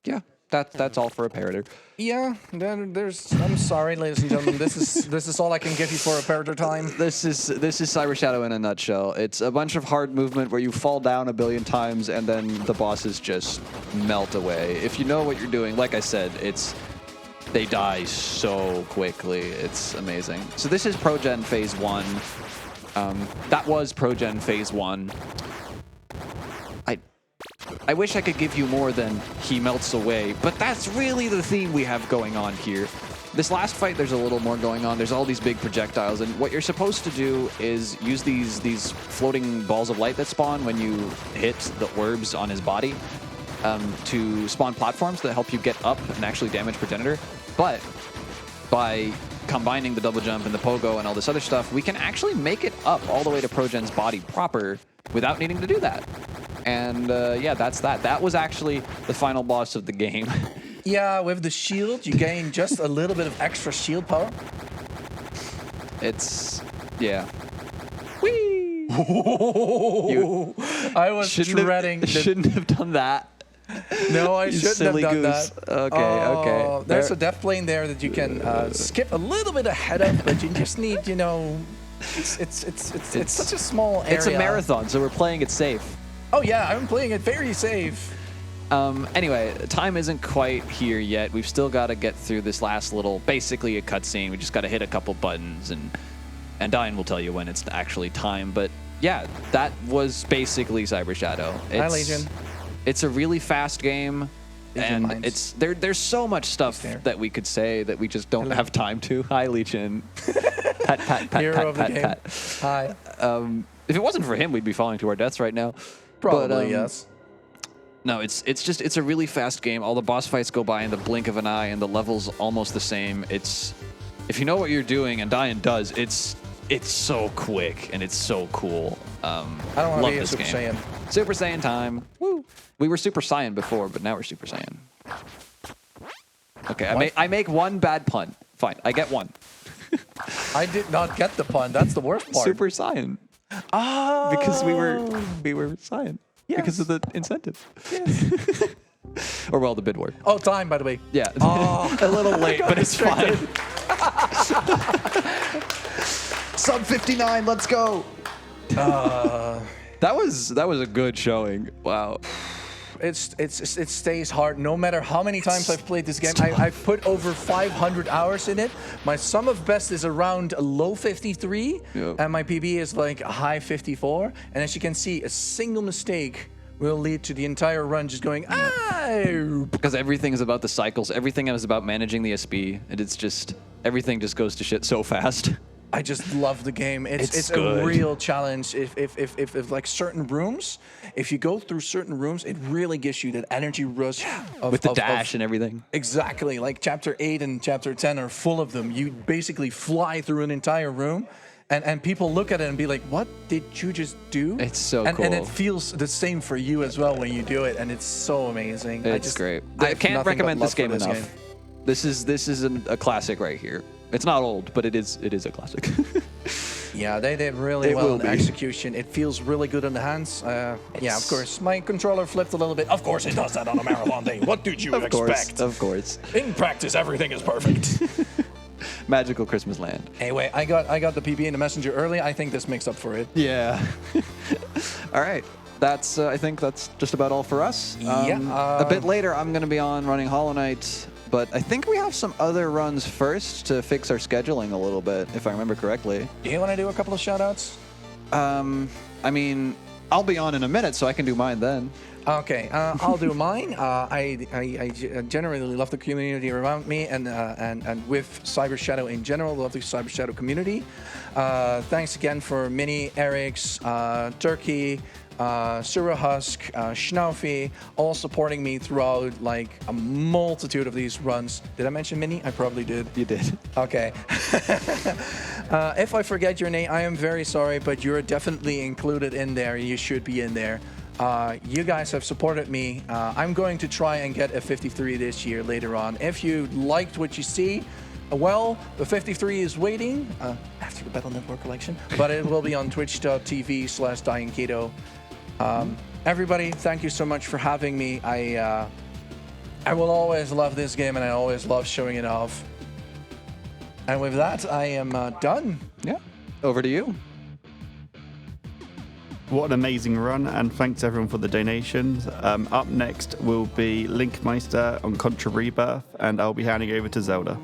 [SPEAKER 2] yeah, that's all for Apparator.
[SPEAKER 1] Yeah, then there's. I'm sorry, ladies and gentlemen. This is all I can give you for Apparator time.
[SPEAKER 2] This is Cyber Shadow in a nutshell. It's a bunch of hard movement where you fall down a billion times and then the bosses just melt away. If you know what you're doing, like I said, they die so quickly. It's amazing. So this is ProGen Phase 1. That was ProGen Phase 1. I wish I could give you more than he melts away, but that's really the theme we have going on here. This last fight, there's a little more going on. There's all these big projectiles, and what you're supposed to do is use these floating balls of light that spawn when you hit the orbs on his body to spawn platforms that help you get up and actually damage Progenitor. But by combining the double jump and the pogo and all this other stuff, we can actually make it up all the way to ProGen's body proper without needing to do that. And yeah, that's that. That was actually the final boss of the game.
[SPEAKER 1] Yeah, with the shield, you gain just a little bit of extra shield power.
[SPEAKER 2] Yeah. Whee!
[SPEAKER 1] I was shouldn't
[SPEAKER 2] have done that.
[SPEAKER 1] No, I shouldn't have done
[SPEAKER 2] goose.
[SPEAKER 1] that.
[SPEAKER 2] Okay.
[SPEAKER 1] There's a death plane there that you can skip a little bit ahead of, but you just need, you know, it's such a small area.
[SPEAKER 2] It's a marathon, so we're playing it safe.
[SPEAKER 1] Oh yeah, I'm playing it very safe.
[SPEAKER 2] Anyway, time isn't quite here yet. We've still got to get through this last little, basically a cutscene. We just got to hit a couple buttons, and Diane will tell you when it's actually time. But yeah, that was basically Cyber Shadow.
[SPEAKER 1] Hi, Legion.
[SPEAKER 2] It's a really fast game,
[SPEAKER 1] Legion
[SPEAKER 2] and it's there's so much stuff that we could say that we just don't have time to. Hi, Legion. Pat, pat, pat,
[SPEAKER 1] Hero
[SPEAKER 2] pat,
[SPEAKER 1] of the
[SPEAKER 2] pat,
[SPEAKER 1] game.
[SPEAKER 2] pat.
[SPEAKER 1] Hi.
[SPEAKER 2] If it wasn't for him, we'd be falling to our deaths right now.
[SPEAKER 1] Probably, yes.
[SPEAKER 2] No, it's a really fast game. All the boss fights go by in the blink of an eye, and the level's almost the same. It's, if you know what you're doing, and Diane does, it's so quick and it's so cool.
[SPEAKER 1] I don't want to be a Super
[SPEAKER 2] game.
[SPEAKER 1] Saiyan.
[SPEAKER 2] Super Saiyan time. Woo! We were Super Saiyan before, but now we're Super Saiyan. Okay, I make one bad pun. Fine, I get one.
[SPEAKER 1] I did not get the pun. That's the worst part.
[SPEAKER 2] Super Saiyan.
[SPEAKER 1] Oh.
[SPEAKER 2] Because we were Saiyan.
[SPEAKER 1] Yes.
[SPEAKER 2] Because of the incentive.
[SPEAKER 1] Yes.
[SPEAKER 2] Or, well, the bid war.
[SPEAKER 1] Oh, time, by the way.
[SPEAKER 2] Yeah.
[SPEAKER 1] Oh.
[SPEAKER 2] A little late, but it's fine. Sub 59, let's go. That was a good showing. Wow.
[SPEAKER 1] It stays hard no matter how many times I've played this game. I've put over 500 hours in it. My sum of best is around a low 53, and my PB is like a high 54. And as you can see, a single mistake will lead to the entire run just going, ah!
[SPEAKER 2] Because everything is about the cycles. Everything is about managing the SP, and it's just, everything just goes to shit so fast.
[SPEAKER 1] I just love the game. It's
[SPEAKER 2] good.
[SPEAKER 1] a real challenge. If like certain rooms, if you go through certain rooms, it really gives you that energy rush
[SPEAKER 2] with the dash and everything.
[SPEAKER 1] Exactly. Like Chapter 8 and Chapter 10 are full of them. You basically fly through an entire room, and people look at it and be like, "What did you just do?"
[SPEAKER 2] It's so cool.
[SPEAKER 1] And it feels the same for you as well when you do it, and it's so amazing.
[SPEAKER 2] It's great. I can't recommend this game enough. This is a classic right here. It's not old, but it is a classic.
[SPEAKER 1] Yeah, they did really well in the execution. It feels really good in the hands. Yeah, of course. My controller flipped a little bit. Of course it does that on a marathon day. What did you expect?
[SPEAKER 2] Of course.
[SPEAKER 1] In practice, everything is perfect.
[SPEAKER 2] Magical Christmas land.
[SPEAKER 1] Anyway, I got the PB in the messenger early. I think this makes up for it.
[SPEAKER 2] Yeah. All right. That's I think that's just about all for us. A bit later, I'm going to be on running Hollow Knight. But I think we have some other runs first to fix our scheduling a little bit, if I remember correctly.
[SPEAKER 1] Do you want to do a couple of shout-outs?
[SPEAKER 2] I mean, I'll be on in a minute, so I can do mine then.
[SPEAKER 1] Okay, I'll do mine. I generally love the community around me, and with Cyber Shadow in general, love the Cyber Shadow community. Thanks again for Mini, Eric's, Turkey, Surahusk, Schnaufy, all supporting me throughout like a multitude of these runs. Did I mention Mini? I probably did.
[SPEAKER 2] You did.
[SPEAKER 1] Okay. If I forget your name, I am very sorry, but you're definitely included in there. You should be in there. You guys have supported me. I'm going to try and get a 53 this year later on. If you liked what you see, well, the 53 is waiting after the Battle Network collection, but it will be on twitch.tv/Dyanketo. Everybody, thank you so much for having me. I will always love this game, and I always love showing it off. And with that, I am done.
[SPEAKER 2] Yeah, over to you.
[SPEAKER 3] What an amazing run, and thanks everyone for the donations. Up next will be Linkmeister on Contra Rebirth, and I'll be handing over to Zelda.